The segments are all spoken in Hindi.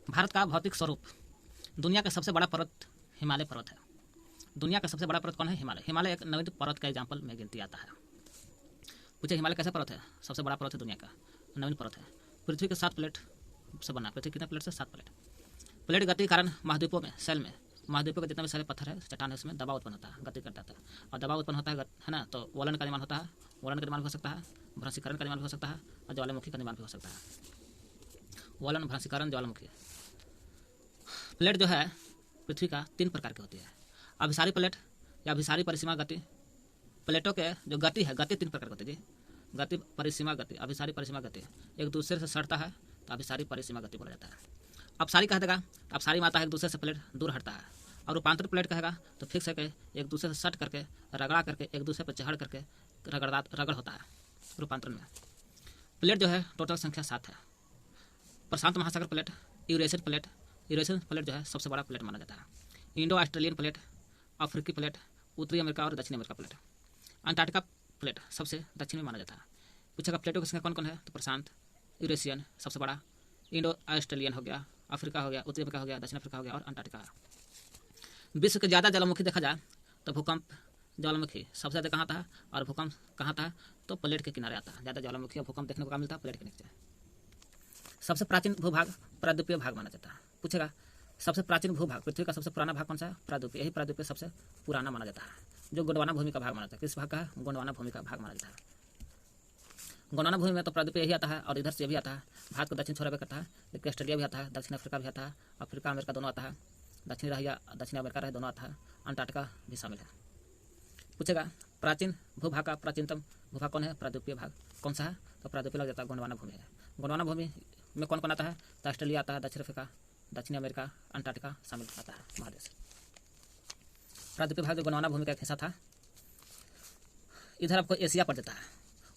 भारत का भौतिक स्वरूप। दुनिया का सबसे बड़ा पर्वत हिमालय पर्वत है। दुनिया का सबसे बड़ा पर्वत कौन है? हिमालय। हिमालय एक नवीन पर्वत का एग्जाम्पल में गिनती आता है। पूछे हिमालय कैसा पर्वत है? सबसे बड़ा पर्वत है दुनिया का, नवीन पर्वत है। पृथ्वी के 7 प्लेट से बना। पृथ्वी कितने प्लेट से? 7 प्लेट। प्लेट गति के कारण महाद्वीपों में सेल में महाद्वीपों के जितने भी सारे पत्थर है, चट्टान है, उसमें दबाव उत्पन्न होता है, गति करता है। और दबाव उत्पन्न होता है ना, तो वलन का निर्माण होता है। वलन का निर्माण हो सकता है, भ्रंशीकरण का निर्माण हो सकता है, और ज्वालामुखी का निर्माण भी हो सकता है। वलन, भ्रंशीकरण, ज्वालामुखी। प्लेट जो है पृथ्वी का 3 प्रकार की होती है। अभिसारी प्लेट या अभिसारी परिसीमा गति। प्लेटों के जो गति है, गति 3 प्रकार की होती है जी। गति, परिसीमा गति, अभिसारी परिसीमा गति। एक दूसरे से सटता है तो अभिसारी परिसीमा गति बोला जाता है। अपसारी कह देगा, अपसारी माता है एक दूसरे से प्लेट दूर हटता है। और रूपांतर प्लेट कहेगा तो फिक्स है कि एक दूसरे से सट करके, रगड़ा करके, एक दूसरे पर चढ़ करके रगड़ होता है रूपांतरण में। प्लेट जो है टोटल संख्या 7 है। प्रशांत महासागर plate, Eurasian plate. Eurasian plate जो है सबसे बड़ा प्लेट माना जाता है। इंडो ऑस्ट्रेलियन प्लेट, अफ्रीकी प्लेट, उत्तरी अमेरिका और दक्षिणी अमेरिका प्लेट। अंटार्कटिका प्लेट सबसे दक्षिण में माना जाता है। पूछेगा प्लेटों की संख्या कौन कौन है? तो प्रशांत, यूरेशियन सबसे बड़ा, इंडो ऑस्ट्रेलियन हो गया, अफ्रीका हो गया, उत्तरी अमेरिका हो गया, दक्षिण अफ्रीका हो गया और अंटार्कटिका। विश्व के ज़्यादा ज्वालामुखी देखा जाए तो भूकंप, ज्वालामुखी सबसे ज़्यादा कहाँ था और भूकंप कहाँ था? तो प्लेट के किनारे आता है। ज़्यादा ज्वालामुखी और भूकंप देखने को कहाँ मिलता है? प्लेट के नीचे। सबसे प्राचीन भूभाग प्रायद्वीपीय भाग माना जाता है। पूछेगा सबसे प्राचीन भूभाग, पृथ्वी का सबसे पुराना भाग कौन सा है? प्रायद्वीपीय। यही प्रायद्वीपीय सबसे पुराना माना जाता है, जो गोंडवाना भूमि का भाग माना जाता है। किस भाग का है? गोंडवाना भूमि का भाग माना जाता है। गोंडवाना भूमि में तो प्रायद्वीपीय यही आता है और इधर से भी आता है। भारत को दक्षिण छोर पे करता है, लेकिन ऑस्ट्रेलिया भी आता है, दक्षिण अफ्रीका भी आता है, अफ्रीका अमेरिका दोनों आता है, दक्षिणी रह या दक्षिण अमेरिका रहे दोनों आता है, अंटार्कटिका भी शामिल है। पूछेगा प्राचीन भूभाग का प्राचीनतम भूभाग कौन है? प्रायद्वीपीय भाग। कौन सा है? तो प्रायद्वीपीय लग जाता है गोंडवाना भूमि है। गोंडवाना भूमि में कौन कौन आता है? तो ऑस्ट्रेलिया आता है, दक्षिण अफ्रीका, दक्षिणी अमेरिका, अंटार्कटिका शामिल आता है महादेश। प्रायद्वीपीय भाग जो गोंडवाना भूमि का एक हिस्सा था। इधर आपको एशिया पड़ जाता है।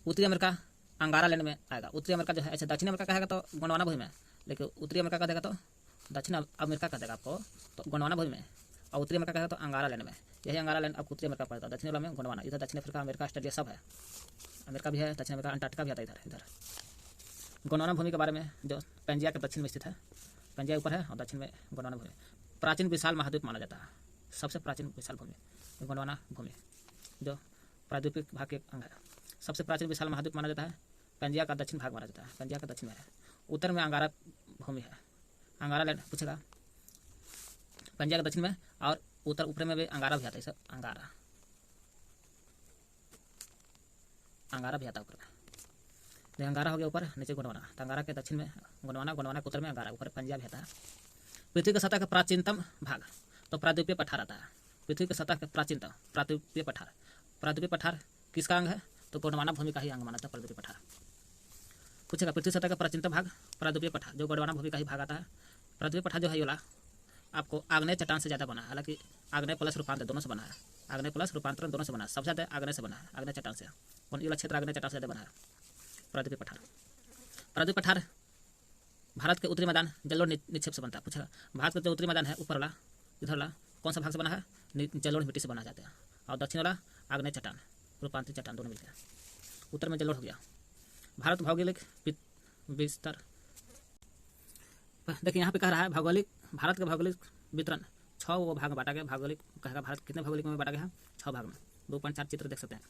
उत्तरी अमेरिका अंगारा लैंड में आएगा। उत्तरी अमेरिका जो है, ऐसे दक्षिण अमेरिका कहेगा तो गोंडवाना भूमि में, लेकिन उत्तरी अमेरिका का देगा तो दक्षिण अमेरिका का देगा आपको तो गोंडवाना भूमि में, और उत्तरी अमेरिका कहेगा तो अंगारा लैंड में। यही अंगारा लैंड आपको उत्तरी अमेरिका पड़ता है, दक्षिण वाला में गोंडवाना। इधर दक्षिण अफ्रीका, अमेरिका, ऑस्ट्रेलिया सब है, अमेरिका भी है, दक्षिण अमेरिका, अंटार्कटिका भी आता है इधर। गोंडवाना भूमि के बारे में जो पेंजिया के दक्षिण में स्थित है, पेंजिया ऊपर है और दक्षिण में गोंडवाना भूमि। प्राचीन विशाल महाद्वीप माना जाता है। सबसे प्राचीन विशाल भूमि गोंडवाना भूमि, जो प्रायद्वीपीय भाग के अंग है। सबसे प्राचीन विशाल महाद्वीप माना जाता है। पेंजिया का दक्षिण भाग माना जाता है, पेंजिया का दक्षिण में है। उत्तर में अंगारा भूमि है, अंगारा लैंड। पूछेगा पेंजिया का दक्षिण में और उत्तर ऊपर में भी अंगारा भी आता है, सब अंगारा भी आता है ऊपर में। अंगारा हो गया ऊपर, नीचे गोंडवाना। तो अंगारा के दक्षिण में गोंडवाना, गोंडवाना के उत्तर में अंगारा, ऊपर पेंजिया भी आता है। पृथ्वी की सतह का प्राचीनतम भाग तो प्रायद्वीपीय पठार आता है। पृथ्वी की सतह का प्राचीनतम प्रायद्वीपीय पठार। प्रायद्वीपीय पठार किसका अंग है? तो गोंडवाना भूमि का ही अंग माना जाता है प्रायद्वीपीय पठार। पूछेगा पृथ्वी सतह का प्राचीनतम भाग प्रायद्वीपीय पठार, जो गोंडवाना भूमि का ही भाग आता है। प्रायद्वीपीय पठार जो है ये वाला आपको आग्नेय चट्टान से ज़्यादा बना है। हालांकि आग्नेय प्लस रूपांतर दोनों से बना है, आग्नेय प्लस रूपांतरण दोनों से बना है। सबसे ज़्यादा आग्नेय से बना है, आग्नेय चट्टान से। और ये वाला क्षेत्र आग्नेय चट्टान से ज़्यादा बना है प्रायद्वीपीय पठार। प्रायद्वीपीय पठार भारत के उत्तरी मैदान जलोढ़ निक्षेप से बनता है। पूछेगा भारत का जो उत्तरी मैदान है ऊपर वाला, इधर वाला कौन सा भाग से बना है? जलोढ़ मिट्टी से बना जाता है। और दक्षिण वाला आग्नेय चट्टान, रूपांतरित चट्टान दोनों मिलते हैं। उत्तर में जलोढ़ हो गया। भारत भौगोलिक विस्तार देखिए यहाँ पे कह रहा है भौगोलिक, भारत का भौगोलिक वितरण 6 भाग में बांटा गया। भौगोलिक कहेगा भारत कितने भौगोलिक में बांटा गया है? 6 भाग में। 2.4 चित्र देख सकते हैं।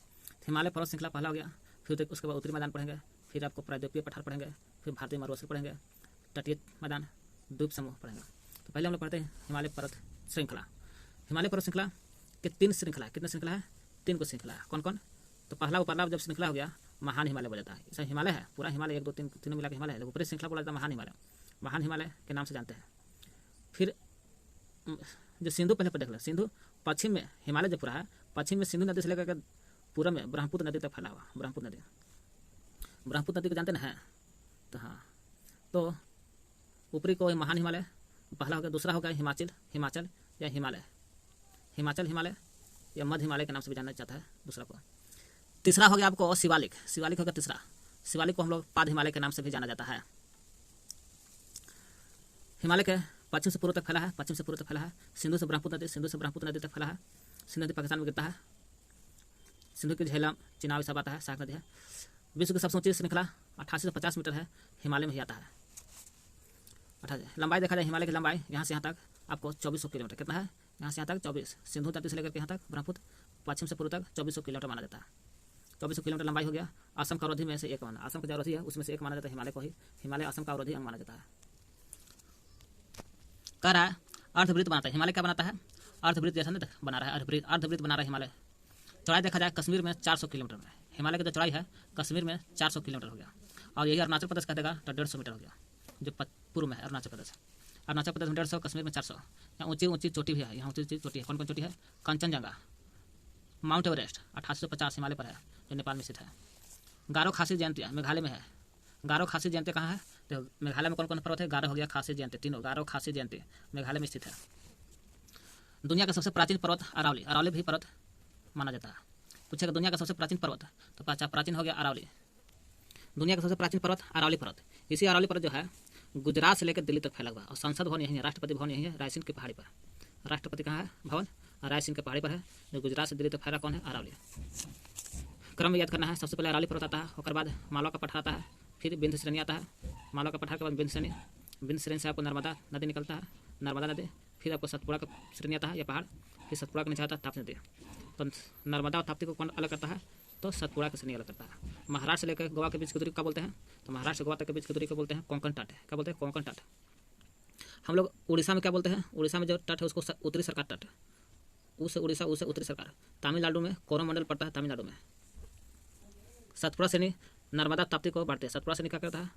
हिमालय पर्वत श्रृंखला पहला हो गया, फिर उसके बाद उत्तरी मैदान पढ़ेंगे, फिर आपको प्रायद्वीपीय पठार पढ़ेंगे, फिर भारतीय मरुस्थल पढ़ेंगे, तटीय मैदान, द्वीप समूह पढ़ेंगे। तो पहले हम लोग पढ़ते हैं हिमालय पर्वत श्रृंखला। हिमालय पर्वत श्रृंखला के 3 श्रृंखला, कितने श्रृंखला है? 3 को श्रृंखला है। कौन कौन? तो पहला जब श्रृंखला हो गया महान हिमालय बोला जाता है। ऐसा हिमालय है पूरा, हिमालय 1 2 3 तीनों मिला के हिमालय है, ऊपरी श्रृंखला बोला जाता है महान हिमालय। महान हिमालय के नाम से जानते हैं। फिर जो सिंधु पहले पर देख लो, सिंधु पश्चिम में हिमालय जो पूरा है, पश्चिम में सिंधु नदी से लेकर पूर्व में ब्रह्मपुत्र नदी तक फैला हुआ। ब्रह्मपुत्र नदी को जानते ना है? तो हाँ, तो ऊपरी को महान हिमालय पहला हो गया। दूसरा हो गया हिमाचल या हिमालय या मध्य हिमालय के नाम से भी जाना जाता है दूसरा को। तीसरा हो गया आपको शिवालिक हो गया तीसरा। शिवालिक को हम लोग पाद हिमालय के नाम से भी जाना जाता है। हिमालय के पश्चिम से पूर्व तक फैला है, सिंधु से ब्रह्मपुत्र नदी तक फैला है। सिंधु नदी पाकिस्तान में गिरता है। सिंधु की झेलम, चिनाब सब आता है, सहायक नदी है। विश्व की सबसे ऊंची श्रृंखला 88 से 50 मीटर है, हिमालय में ही आता है। लंबाई देखा जाए हिमालय की लंबाई यहाँ से यहाँ तक आपको 2400 किलोमीटर, कितना है यहाँ से यहाँ तक 24, सिंधु तट से लेकर के यहाँ तक ब्रह्मपुत्र पश्चिम से पूर्व तक 2400 किलोमीटर माना जाता है। 2400 किलोमीटर लंबाई हो गया। असम का अवरोधी में से एक माना, असम का जो अवरोधी है उसमें से एक माना जाता है हिमालय को ही, हिमालय असम का अवरोधी अंग माना जाता है। कह रहा है अर्धवृत्त बनाता है हिमालय, क्या बनाता है अर्धवृत्त जैसा नहीं बना रहा है, अर्धवृत्त बना रहा है हिमालय। चौड़ाई देखा जाए कश्मीर में 400 किलोमीटर में, हिमालय की जो चौड़ाई है कश्मीर में 400 किलोमीटर हो गया। और यही अरुणाचल प्रदेश का देगा तो 150 मीटर हो गया, जो पूर्व में है अरुणाचल प्रदेश में 150, कश्मीर में 400। यहाँ ऊंची ऊंची चोटी भी है, यहाँ ऊंची ऊंची चोटी है, कौन कौन चोटी है, कंचनजंगा, माउंट एवरेस्ट 8850 हिमालय पर है जो नेपाल में स्थित है। गारो खासी जयंती मेघालय में है। गारो खासी जयंती कहाँ है, तो मेघालय में कौन कौन पर्वत है, गारो हो गया, खासी जयंती, तीनों गारो खासी जयंती मेघालय में स्थित है। दुनिया का सबसे प्राचीन पर्वत अरावली, अरावली भी पर्वत माना जाता है। पूछेगा दुनिया का सबसे प्राचीन पर्वत, तो प्राचीन हो गया अरावली। दुनिया का सबसे प्राचीन पर्वत अरावली पर्वत। इसी अरावली पर्वत जो है गुजरात से लेकर दिल्ली तक फैला हुआ है और संसद भवन यही है, राष्ट्रपति भवन यही है, रायसीन की पहाड़ी पर। राष्ट्रपति कहाँ है भवन, रायसीन की पहाड़ी पर है। जो गुजरात से दिल्ली तक फैला कौन है, अरावली। क्रम याद करना है, सबसे पहले अरावली पर्वत आता है, उसके बाद मालवा का पठार आता है, फिर बिंद श्रेणी आता है, मालवा का पठार के बाद बिंद श्रेणी से आपको नर्मदा नदी निकलता है, नर्मदा नदी, फिर आपको सतपुड़ा का श्रेणी आता है या पहाड़, फिर सतपुड़ा के नीचे आता है ताप्ती नदी। तो नर्मदा और ताप्ती को कौन अलग करता है, तो सतपुड़ा की श्रेणी अलग करता है। महाराष्ट्र से लेकर गोवा के बीच की दूरी क्या बोलते हैं, तो महाराष्ट्र गोवा तक के बीच की दूरी को बोलते हैं कोंकण तट, क्या बोलते हैं कोंकण तट। हम लोग उड़ीसा में क्या बोलते हैं, उड़ीसा में जो तट है उसको उत्तरी सरकार तट, उसे उड़ीसा उसे उत्तरी सरकार। तमिलनाडु में कोरोमंडल पड़ता है, तमिलनाडु में। सतपुड़ा श्रेणी नर्मदा ताप्ती को बांटते हैं, सतपुड़ा श्रेणी क्या करता है,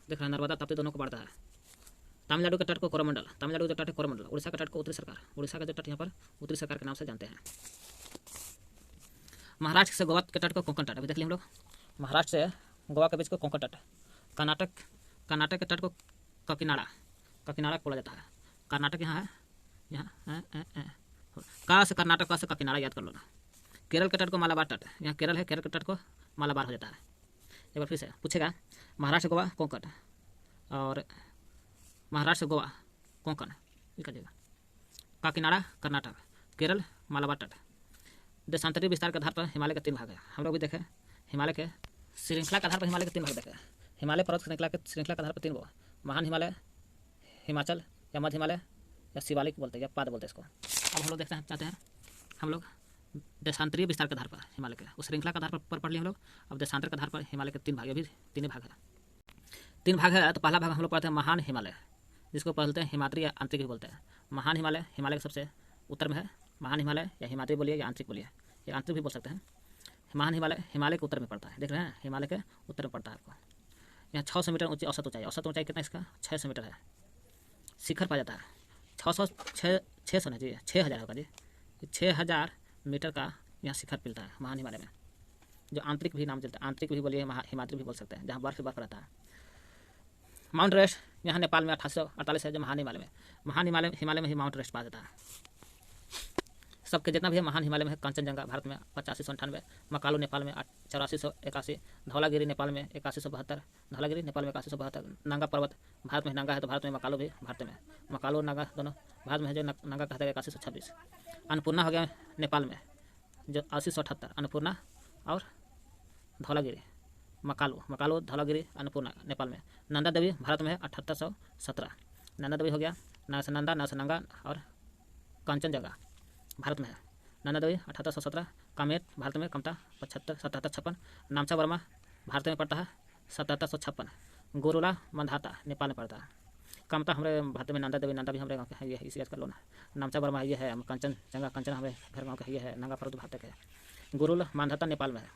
देख रहे हैं नर्मदा ताप्ती दोनों को बांटता है। तमिलनाडु के तट को कोरोमंडल, तमिलनाडु का तट है कोरोमंडल, उड़ीसा का तट को उत्तरी सरकार, उड़ीसा का जो तट यहाँ पर उत्तरी सरकार के नाम से जानते हैं। महाराष्ट्र से गोवा के तट को कोंकण तट, अभी देख लिया हम लोग, महाराष्ट्र से गोवा के बीच को कोंकण तट। कर्नाटक के तट को ककिनाड़ा बोला जाता है। कर्नाटक यहाँ है, यहाँ का से कर्नाटक, का से ककिनाड़ा याद कर लो ना। केरल के तट को मालाबार तट, यहाँ केरल है, केरल के तट को मालाबार हो जाता है। एक बार फिर से पूछेगा, महाराष्ट्र गोवा कोंकण और महाराष्ट्र गोवा कोंकण निकलिएगा, काकीनाडा कर्नाटक, केरल मालाबार तट। देशांतरीय विस्तार के आधार पर हिमालय के 3 भाग है। हम लोग भी देखें हिमालय के श्रृंखला के आधार पर हिमालय के 3 भाग देखें। हिमालय पर्वत श्रृंखला के आधार पर 3 गो, महान हिमालय, हिमाचल या मध्य हिमालय या शिवालिक बोलते हैं या पाद बोलते हैं इसको। अब हम लोग देखते हैं चाहते हैं हम लोग देशांतरीय विस्तार के आधार पर हिमालय के उस श्रृंखला के आधार पर पढ़ लिए हम लोग। अब देशांतर के आधार पर हिमालय के 3 भाग, अभी 3 भाग है। 3 भाग है तो पहला भाग हम लोग पढ़ते हैं महान हिमालय, जिसको बोलते हैं हिमाद्री या आंतरिक भी बोलते हैं। महान हिमालय हिमालय के सबसे उत्तर में है, महान हिमालय या हिमाद्री बोलिए या आंतरिक बोलिए, या आंतरिक भी बोल सकते हैं। महान हिमालय हिमालय के उत्तर में पड़ता है, देख रहे हैं हिमालय के उत्तर में पड़ता है। आपको यहाँ 600 मीटर ऊंची औसत ऊंचाई कितना इसका 600 मीटर है। शिखर पाया जाता है 600 नहीं जी 6000 होगा जी, 6000 मीटर का यहाँ शिखर मिलता है महान हिमालय में, जो आंतरिक भी नाम चलता है, आंतरिक भी बोलिए हिमाद्री भी बोल सकते हैं, जहाँ बर्फ रहता है। माउंट एवरेस्ट यहाँ नेपाल में 1848 है, जो महान हिमालय में ही माउंट एवरेस्ट पाया जाता है। सबके जितना भी है महान हिमालय में है। कंचनजंगा भारत में 8598, मकालू नेपाल में 8481, धौलागिरी नेपाल में 8172, नंगा पर्वत भारत में नंगा है तो भारत में मकालू भी भारत में, मकालू और नंगा दोनों भारत में है, जो नंगा कहता है 8126। अन्नपूर्णा हो गया नेपाल में जो 8078, अन्नपूर्णा और धौलागिरी, मकालू धौलागिरी अन्नपूर्णा नेपाल में। नंदा देवी भारत में है 7817, नंदा देवी हो गया, नंगा और कंचनजंगा भारत में है। नंदा देवी 7817, कामेत भारत में कमता 7756, नामचा वर्मा भारत में पड़ता है 7756, गोरुला मंधाता नेपाल में पड़ता है। कमता हमारे भारत में, नंदा देवी नंदा भी हमारे गाँव के है, ये इसी याद कर लो ना। नामचा वर्मा ये है, कंचनजंगा कंचन हमारे घर गाँव का ये है, नंगा पर्वत भारत का है। गोरुला मंधाता नेपाल में है,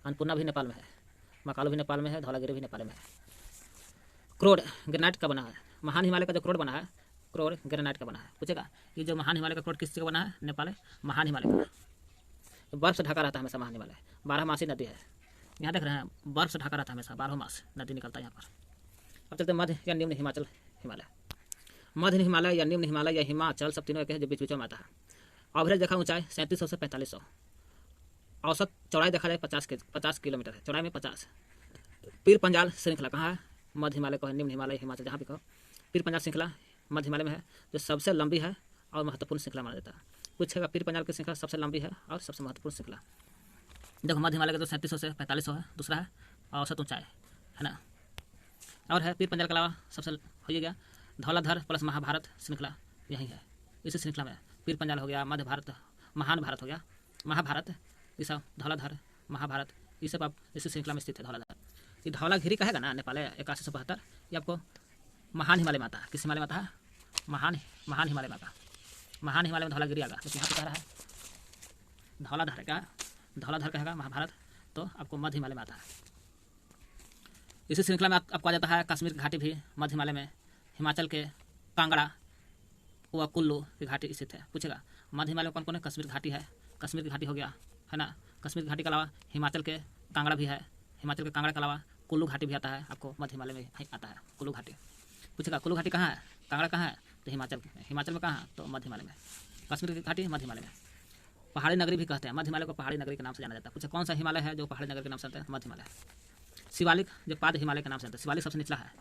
अन्नपूर्णा भी नेपाल में है, मकालू भी नेपाल में है, धौलागिरी भी नेपाल में है। क्रोड ग्रेनाइट का बना है, महान हिमालय का जो क्रोड बना है क्रोड ग्रेनाइट का बना है। पूछेगा कि जो महान हिमालय का क्रोड किससे बना है, नेपाल महान हिमालय का। बर्फ से ढका रहता है हमेशा महान हिमालय, 12मासी नदी है, यहाँ देख रहे हैं बर्फ से ढका रहता है हमेशा, 12 मास नदी निकलता है यहाँ पर। अब चलते मध्य या निम्न हिमाचल हिमालय, मध्य हिमालय या निम्न हिमालय या हिमाचल सब तीनों एक है, जो बीच बीच में आता है। एवरेज देखा ऊंचाई 3700 से 4500, औसत चौड़ाई देखा जाए 50 किलोमीटर है, चौड़ाई में 50। पीर पंजाल श्रृंखला कहाँ है, मध्य हिमालय को है, निम्न हिमालय हिमाचल जहाँ भी कहो। पीर पंजाल श्रृंखला मध्य हिमालय में है, जो सबसे लंबी है और महत्वपूर्ण श्रृंखला माना जाता है। पूछेगा पीर पंजाल की श्रृंखला सबसे लंबी है और सबसे महत्वपूर्ण श्रृंखला। देखो मध्य हिमालय का तो 3700 से 4500 है, दूसरा है औसत ऊंचाई है ना, और है पीर पंजाल के अलावा सबसे हो गया धौलाधर प्लस महाभारत श्रृंखला यही है। इसी श्रृंखला में पीर पंजाल हो गया, मध्य भारत, महान भारत हो गया, महाभारत, ये सब धौलाधर, महाभारत, ये सब आप इसी श्रृंखला में स्थित है। धौलाधर ये धौलागिरी का है ना, नेपाल 8172, ये आपको महान हिमालय में आता है। किस हिमालय में आता है? महान हिमालय में आता है। महान हिमालय में धौलागिरी आएगा, तो यहाँ पे कह रहा है धौलाधर का, धौलाधर कहेगा महाभारत, तो आपको मध्य हिमालय में आता है। इसी श्रृंखला में आपको आ जाता है कश्मीर की घाटी भी मध्य हिमालय में, हिमाचल के कांगड़ा व कुल्लू की घाटी स्थित है। पूछेगा मध्य हिमालय में कौन कौन है? कश्मीर की घाटी है, कश्मीर की घाटी हो गया है ना। कश्मीर की घाटी के अलावा हिमाचल के कांगड़ा भी है, हिमाचल के कांगड़ा के अलावा कुल्लू घाटी भी आता है, आपको मध्य हिमालय में आता है कुल्लू घाटी। पूछेगा कुल्लू घाटी कहाँ है? कांगड़ा कहाँ है? तो हिमाचल में कहाँ? तो मध्य हिमालय में। कश्मीर की घाटी मध्य हिमालय में। पहाड़ी नगरी भी कहते हैं, मध्य हिमालय को पहाड़ी नगरी के नाम से जाना जाता है। पूछे कौन सा हिमालय है जो पहाड़ी नगरी के नाम से जानते हैं? मध्य हिमालय। शिवालिक जो पाद हिमालय के नाम से जानते हैं, शिवालिक सबसे निचला है,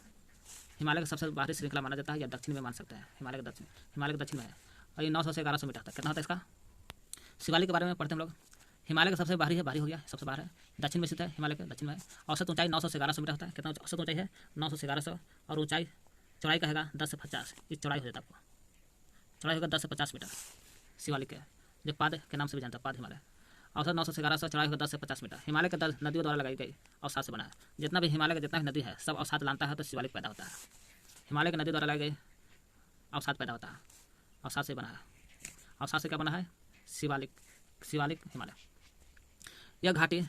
हिमालय का सबसे बाहरी श्रृंखला माना जाता है, या दक्षिण में मान सकते हैं, हिमालय के दक्षिण में है, और ये 900 से 1100 मीटर तक कितना होता है इसका? शिवालिक के बारे में पढ़ते हम लोग। हिमालय का सबसे बाहरी है, बाहरी हो गया, सबसे बाहर है, दक्षिण में स्थित है, हिमालय के दक्षिण में है। औसत ऊंचाई 900 से 1100 मीटर होता है। कितना औसत ऊंचाई है? 900 से 1100, और ऊंचाई चौड़ाई कहेगा 10 से 50, इस चौड़ाई हो जाता है आपको, चौड़ाई होगा 10 से 50 मीटर शिवालिक है, जो पाद के नाम से भी जानता है, पाद हिमालय। औसत 900 से 1100, चौड़ाई होगा 10 से 50 मीटर। हिमालय के दल नदियों द्वारा लगाई गई अवसाद से बना है। जितना भी हिमालय का जितना भी नदी है सब अवसाद लाता है, तो शिवालिक पैदा होता है। हिमालय के नदी द्वारा लगाई गई अवसाद पैदा होता है, अवसाद से बना है। अवसाद से क्या बना है? शिवालिक हिमालय। यह घाटी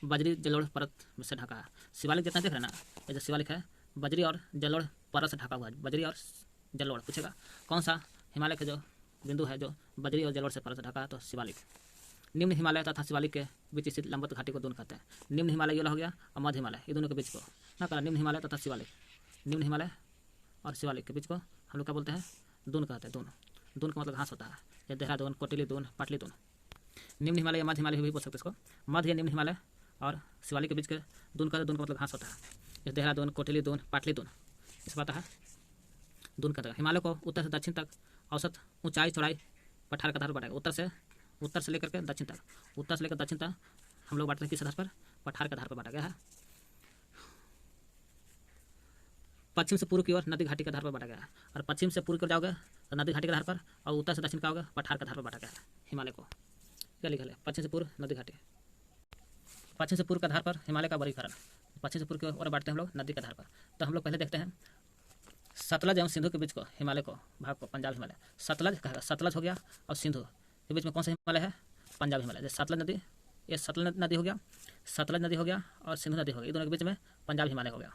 बजरी जलोढ़ परत से ढका है। शिवालिक जितना देख रहे हैं ना, ये जो शिवालिक है बजरी और जलोढ़ परत से ढका हुआ है, बजरी और जलोढ़। पूछेगा कौन सा हिमालय के जो बिंदु है जो बजरी और जलोढ़ से परत से ढका है? तो शिवालिक। निम्न हिमालय तथा शिवालिक के बीच स्थित लंबवत घाटी को दून कहते हैं। निम्न हिमालय ये हो गया और मध्य हिमालय, ये दोनों के बीच को ना करा, निम्न हिमालय तथा शिवालिक, निम्न हिमालय और शिवालिक के बीच को हम लोग क्या बोलते हैं? दून कहते हैं। दून का मतलब घास होता है, जैसे देहरादून, कोटिली दून, पाटली दून। निम्न हिमालय या मध्य हिमालय भी बोल सकते हैं इसको। मध्य या निम्न हिमालय और शिवालिक के बीच के दून का मतलब घास होता है, जैसे देहरादून, कोटिली दून, पाटली दून, इस बात है दून कहते हैं। हिमालय को उत्तर से दक्षिण तक औसत ऊंचाई चौड़ाई पठार के आधार पर बांटेगा। उत्तर से लेकर के दक्षिण तक, उत्तर से लेकर दक्षिण तक हम लोग बांटते हैं किस आधार पर? पठार के आधार पर बांटा गया है। पश्चिम से पूर्व की ओर नदी घाटी के आधार पर बांटा गया है, और पश्चिम से पूर्व की ओर जाओगे तो नदी घाटी के आधार पर, और उत्तर से दक्षिण का होगा पठार के आधार पर बांटा गया है हिमालय को। क्या लिखा है? पश्चिम से पूर्व नदी घाटी, पश्चिम से पूर्व के आधार पर हिमालय का वर्गीकरण। पश्चिम से पूर्व की ओर बांटते हैं हम लोग नदी के आधार पर। तो हम लोग पहले देखते हैं सतलज एवं सिंधु के बीच को, हिमालय को, भाग को पंजाब हिमालय। सतलज कहेगा, सतलज हो गया और सिंधु के बीच में कौन सा हिमालय है? पंजाब हिमालय। जैसे सतलज नदी, ये सतलज नदी हो गया, सतलज नदी हो गया और सिंधु नदी हो गई, ये दोनों के बीच में पंजाब हिमालय हो गया।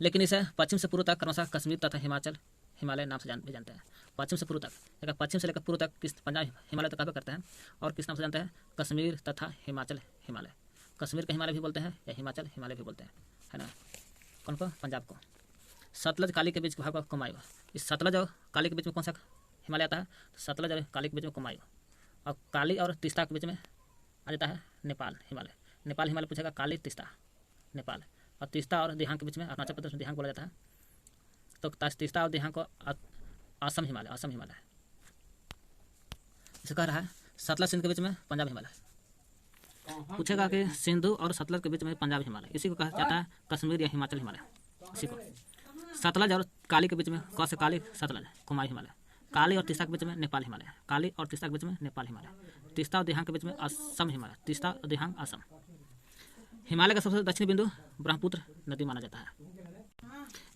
लेकिन इसे पश्चिम से पूर्व तक क्रमशः कश्मीर तथा हिमाचल हिमालय नाम से भी जानते हैं। पश्चिम से पूर्व तक, अगर पश्चिम से लेकर पूर्व तक किस पंजाब हिमालय तक कहा करते हैं, और किस नाम से जानते हैं? कश्मीर तथा हिमाचल हिमालय। कश्मीर का हिमालय भी बोलते हैं या हिमाचल हिमालय भी बोलते हैं, है ना। कौन को? पंजाब को। सतलज काली के बीच भाग को कुमायूं। इस सतलज और काली के बीच में कौन सा हिमालय आता है? तो सतलज और काली के बीच में कुमायूं, और काली और तीस्ता के बीच में आ जाता है नेपाल हिमालय। नेपाल हिमालय पूछेगा, काली तीस्ता नेपाल, और तीस्ता और दिहांग के बीच में अरुणाचल प्रदेश में दिहांग बोला जाता है, तो तीस्ता और दिहांग को असम हिमालय, असम हिमालय। इसे कह रहा है सतलज सिंध के बीच में पंजाब हिमालय। पूछेगा कि सिंधु और सतलज के बीच में पंजाब हिमालय, इसी को कहा जाता है कश्मीर या हिमाचल हिमालय। इसी को सतलज और काली के बीच में, कौन से काली? सतलज कुमायूं हिमालय। काली और तीस्ता के बीच में नेपाल हिमालय, काली और तीस्ता के बीच में नेपाल हिमालय। तीस्ता और दिहांग के बीच में असम हिमालय, तीस्ता और दिहांग असम। हिमालय का सबसे दक्षिणी बिंदु ब्रह्मपुत्र नदी माना जाता है।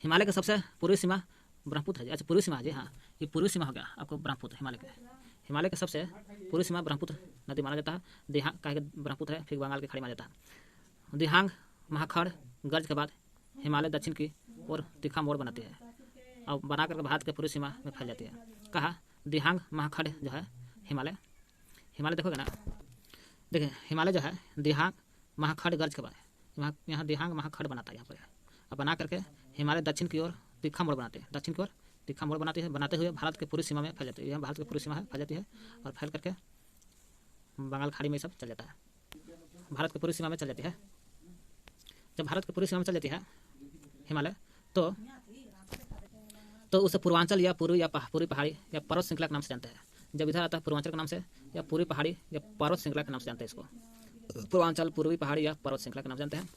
हिमालय का सबसे पूर्वी सीमा ब्रह्मपुत्र है। अच्छा, पूर्वी सीमा है जी, हाँ, ये पूर्वी सीमा हो गया आपको ब्रह्मपुत्र। हिमालय के सबसे पूर्वी सीमा ब्रह्मपुत्र नदी माना जाता है। दिहांग का ब्रह्मपुत्र है, फिर बंगाल की खाड़ी माना जाता है। दिहांग महाखड़ गर्ज के बाद हिमालय दक्षिण की ओर तीखा मोड़ बनाती है, और बना करके भारत के पूर्वी सीमा में फैल जाती है। कहा दिहांग महाखड़ जो है हिमालय देखोगे ना, देखिए हिमालय जो है दिहांग महाखड़ गर्ज के बाद यहाँ दिहांग महाखड़ बनाता है यहाँ पर, और बना करके हिमालय दक्षिण की ओर तीखा मोड़ बनाते हैं, दक्षिण की ओर तीखा मोड़ बनाती है, बनाते हुए भारत के पूर्वी सीमा में फैल जाती है। यहाँ भारत की पूर्वी सीमा है, फैल जाती है, और फैल करके बंगाल खाड़ी में सब चल जाता है, भारत की पूर्वी सीमा में चल जाती है। जब भारत की पूर्वी सीमा में चल जाती है हिमालय, तो उसे पूर्वांचल या पूर्वी पहाड़ी या पर्वत श्रृंखला के नाम से जानते हैं। जब इधर आता है पूर्वांचल के नाम से, या पूर्वी पहाड़ी या पर्वत श्रृंखला के नाम से जानते हैं इसको। पूर्वांचल, पूर्वी पहाड़ी या पर्वत श्रृंखला के नाम जानते हैं।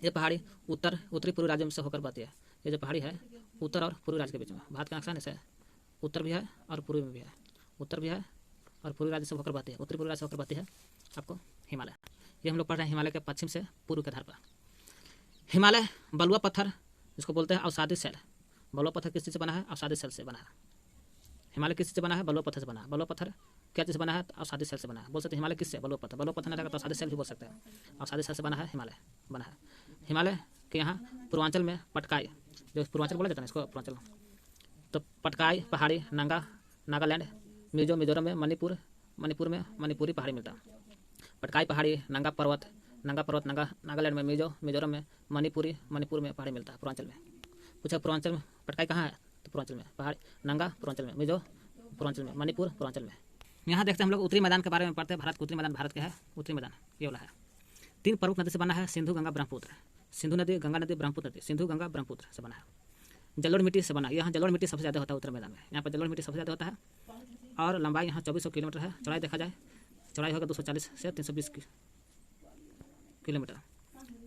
ये पहाड़ी उत्तरी पूर्वी राज्यों से होकर बहती है। ये जो पहाड़ी है उत्तर और पूर्वी राज्य के बीच में। भारत का नक्शा जैसे उत्तर भी है और पूर्वी में भी है, उत्तर भी है और पूर्वी राज्य से होकर बहती है, उत्तरी पूर्वी राज्य से होकर बहती है आपको हिमालय। ये हम लोग पढ़ रहे हैं हिमालय के पश्चिम से पूर्व के आधार पर। हिमालय बलुआ पत्थर जिसको बोलते हैं अवसादी सेल। बलुआ पत्थर किस चीज़ से बना है? अवसादी सेल से बना है। हिमालय किस चीज़ से बना है? बलुआ पत्थर से बना है। बलुआ पत्थर क्या चीज़ से बना है? अवसादी सेल से बना है। बोल सकते हैं हिमालय किससे? बलुआ पत्थर। बलुआ पत्थर नहीं रहेगा तो अवसादी सेल भी बोल सकते हैं। अवसादी सेल से बना है हिमालय बना है। हिमालय के यहाँ पूर्वांचल में पटकाई, जो पूर्वांचल बोला जाता है इसको पूर्वांचल, तो पटकाई पहाड़ी, नागालैंड, मिजोरम में, मणिपुर में मणिपुरी पहाड़ी मिलता है। पटकाई पहाड़ी, नंगा पर्वत नागालैंड में, मिजोरम में, मणिपुर में पहाड़ी मिलता है पूर्वांचल में। पूछा पूर्वांचल में पटकाई कहाँ है? तो पूर्वांचल में, पहाड़ी नंगा पूर्वांचल में, मिजो पूर्वांचल में, मणिपुर पूर्वांचल में। यहाँ देखते हैं हम लोग उत्तरी मैदान के बारे में पढ़ते हैं। भारत का उत्तरी मैदान, भारत का है उत्तरी मैदान ये वाला है। 3 प्रमुख नदी से बना है, सिंधु, गंगा, ब्रह्मपुत्र। सिंधु नदी, गंगा नदी, ब्रह्मपुत्र नदी, सिंधु, गंगा, ब्रह्मपुत्र से बना है। जलोढ़ मिट्टी से बना है। यहाँ जलोढ़ मिट्टी सबसे ज़्यादा होता है उत्तरी मैदान में, यहाँ पर जलोढ़ मिट्टी सबसे ज़्यादा होता है। और लंबाई यहाँ 2400 किलोमीटर है। चौड़ाई देखा जाए, चौड़ाई होगा 240 से 320 किलोमीटर।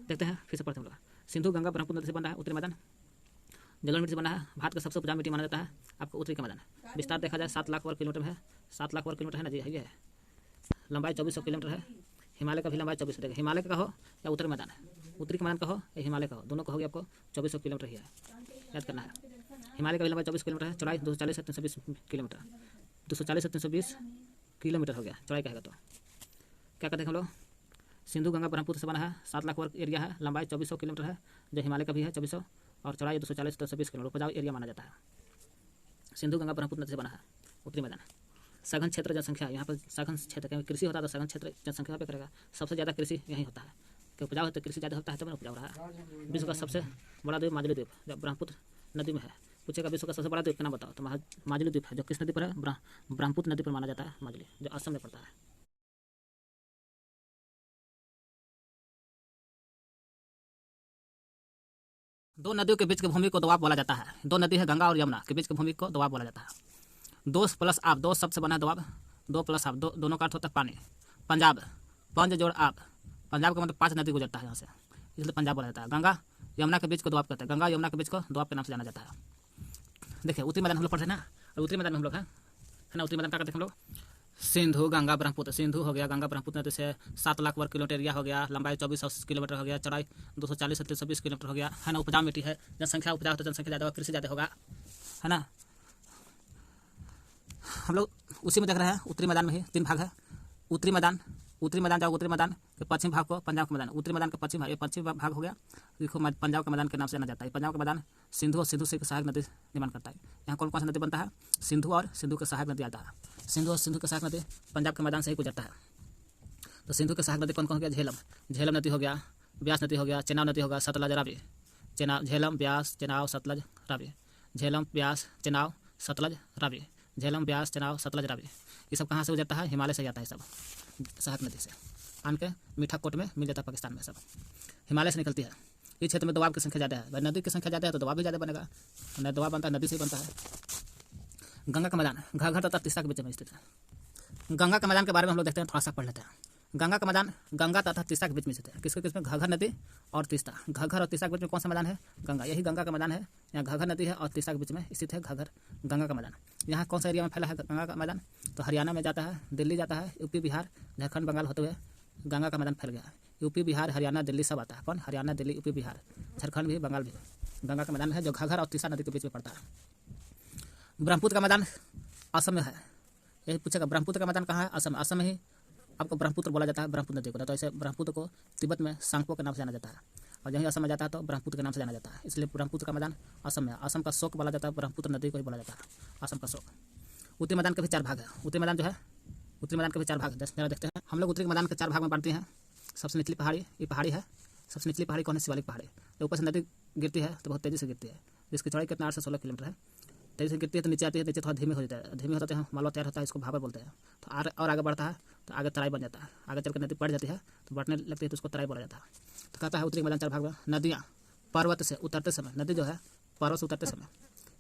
देखते हैं फिर से पढ़ते हैं हम लोग। सिंधु, गंगा, ब्रह्मपुत्र नदी से बना है उत्तरी मैदान। जलोढ़ मिट्टी से बना है। भारत का सबसे उपजाऊ मिट्टी माना जाता है आपको उत्तरी का मैदान। विस्तार देखा जाए 7 लाख वर्ग किलोमीटर में है, 7 लाख वर्ग किलोमीटर है ना जी, ये है। लंबाई 2400 किलोमीटर है। हिमालय का भी लंबाई 2400। देखिए हिमालय का हो या उत्तरी मैदान है, उत्तरी का मैदान का हो या हिमालय का हो, दोनों का होगी आपको 2400 किलोमीटर ही है, याद करना है। हिमालय का भी लंबाई 24 किलोमीटर है। चौड़ाई 240 से 320 किलोमीटर, 240 से 320 किलोमीटर हो गया चौड़ाई कहेगा तो। क्या कहते हैं हम लोग? सिंधु, गंगा, ब्रह्मपुत्र से बना है। 7 लाख वर्ग एरिया है। लंबाई 2400 किलोमीटर है, जो हिमालय का भी है 2400, और चौड़ाई 240 से 320 किलोमीटर उपजाऊ एरिया माना जाता है। सिंधु, गंगा, ब्रह्मपुत्र नदी से बना है उत्तरी मैदान। सघन क्षेत्र जनसंख्या, यहाँ पर सघन क्षेत्र, क्योंकि कृषि होता है तो सघन क्षेत्र जनसंख्या पे करेगा। सबसे ज़्यादा कृषि यहीं होता है, कि उपजाऊ होता है, कृषि ज़्यादा होता है तब उपजाऊ रहा है। विश्व का सबसे बड़ा द्वीप माजुली द्वीप, जो ब्रह्मपुत्र नदी में है। पूछेगा विश्व का सबसे बड़ा द्वीप का नाम बताओ, तो माजुली द्वीप है, जो किस नदी पर है? ब्रह्मपुत्र नदी पर माना जाता है माजुली, जो असम में पड़ता है। दो नदियों के बीच की भूमि को दोआब बोला जाता है। दो नदी है गंगा और यमुना के बीच की भूमि को दोआब बोला जाता है। 2 प्लस आब, 2 शब्द से बना है दोआब। 2 प्लस आब, दोनों का अर्थ होता है पानी। पंजाब, पंज जोड़ आब, पंजाब का मतलब 5 नदी गुजरता है यहाँ से, इसलिए पंजाब बोला जाता है। गंगा यमुना के बीच को दोआब कहते हैं। गंगा यमुना के बीच को दोआब के नाम से जाना जाता है। देखिए उत्तरी मैदान हम लोग पढ़े ना, और उत्तरी मैदान में हम लोग है ना, उत्तरी मैदान क्या करते हैं हम लोग? सिंधु, गंगा, ब्रह्मपुत्र। सिंधु हो गया, गंगा ब्रह्मपुत्र नदी से 7 लाख वर्ग किलोमीटर एरिया हो गया। लंबाई 2400 किलोमीटर हो गया। चौड़ाई 240 से 320 किलोमीटर हो गया, है ना। उपजाऊ मिट्टी है, जनसंख्या उपजाऊ तो जनसंख्या ज़्यादा होगा, कृषि ज़्यादा होगा, है ना। हम लोग उसी में देख रहे हैं उत्तरी मैदान में ही 3 भाग है। उत्तरी मैदान जाओ, उत्तरी मैदान के पश्चिम भाग को पंजाब का मैदान। उत्तरी मैदान का पश्चिम भाग, ये पश्चिम भाग हो गया, देखो पंजाब के मैदान के नाम से जाना जाता है। पंजाब का मैदान सिंधु और सिंधु से सहायक नदी निर्माण करता है। यहाँ कौन कौन सा नदी बनता है? सिंधु और सिंधु के सहायक नदी आता है। सिंधु और सिंधु के सहायक नदी पंजाब के मैदान से ही गुजरता है। तो सिंधु के सहायक नदी कौन कौन हो गया? झेलम नदी हो गया, ब्यास नदी हो गया, चेनाब नदी होगा, सतलज, रावी। झेलम, ब्यास, चेनाब, सतलज, रावी। झेलम, ब्यास, चेनाब, सतलज, रावी। झेलम, ब्यास, चेनाब, सतलज, रावी। ये सब कहाँ से गुजरता है? हिमालय से जाता है सब, सहायक नदी से आन के मीठा कोट में मिल जाता है पाकिस्तान में, सब हिमालय से निकलती है। इस क्षेत्र में दबाव की संख्या ज़्यादा है, भाई नदी की संख्या ज़्यादा है तो दबाव भी ज़्यादा बनेगा। दबाव बनता है नदी से ही बनता है। गंगा का मैदान घाघर तथा तीस्ता के बीच में स्थित है। गंगा के मैदान के बारे में हम लोग देखते हैं, थोड़ा सा पढ़ लेते हैं। गंगा का मैदान गंगा तथा तीस्ता के बीच में स्थित है। किसके बीच में? घाघर नदी और तीस्ता। घाघर और तीस्ता के बीच में कौन सा मैदान है? गंगा, यही गंगा का मैदान है। यहाँ घाघर नदी है और तीस्ता के बीच में स्थित है गंगा का मैदान। यहाँ कौन सा एरिया में फैला है गंगा का मैदान? तो हरियाणा में जाता है, दिल्ली जाता है, यूपी, बिहार, झारखंड, बंगाल होते हुए गंगा का मैदान फैल गया है। यूपी, बिहार, हरियाणा, दिल्ली सब आता है। कौन? हरियाणा, दिल्ली, यूपी, बिहार, झारखंड भी, बंगाल भी गंगा का मैदान है, जो घाघर और तीस्ता नदी के बीच में पड़ता है। ब्रह्मपुत्र का मैदान असम में है। यही पूछेगा ब्रह्मपुत्र का मैदान कहाँ है? असम। असम में ही आपको ब्रह्मपुत्र बोला जाता है, ब्रह्मपुत्र नदी को। तो ऐसे ब्रह्मपुत्र को तिब्बत में सांगपो के नाम से जाना जाता है, और यहीं असम में जाता है तो ब्रह्मपुत्र के नाम से जाना जाता है। इसलिए ब्रह्मपुत्र का मैदान असम में है। असम का शोक बोला जाता है, ब्रह्मपुत्र नदी को ही बोला जाता है, असम का शोक। उत्तरी मैदान के भी 4 भाग है। उत्तरी मैदान जो है, उत्तरी मैदान के भी 4 भाग देखते हैं हम लोग। उत्तरी मैदान के 4 भाग में बांटते हैं। सबसे निचली पहाड़ी, ये पहाड़ी है। सबसे निचली पहाड़ी कौन है? शिवालिक पहाड़ी। तो ऊपर से नदी गिरती है तो बहुत तेज़ी से गिरती है, जिसकी चौड़ाई कितना 8 से 16 किलोमीटर है। तेज़ी से गिरती है तो नीचे आती है, नीचे थोड़ा धीमे हो जाता है, धीमे होता है मालवा तैयार होता है, इसको भाबर बोलते हैं। तो और आगे बढ़ता है तो आगे तराई बन जाता है, आगे चल कर नदी बढ़ जाती है तो बढ़ने लगती है तो उसको तराई बोला जाता है। तो कहता है उत्तरी मैदान 4 भाग में। नदियाँ पर्वत से उतरते समय, नदी जो है पर्वत से उतरते समय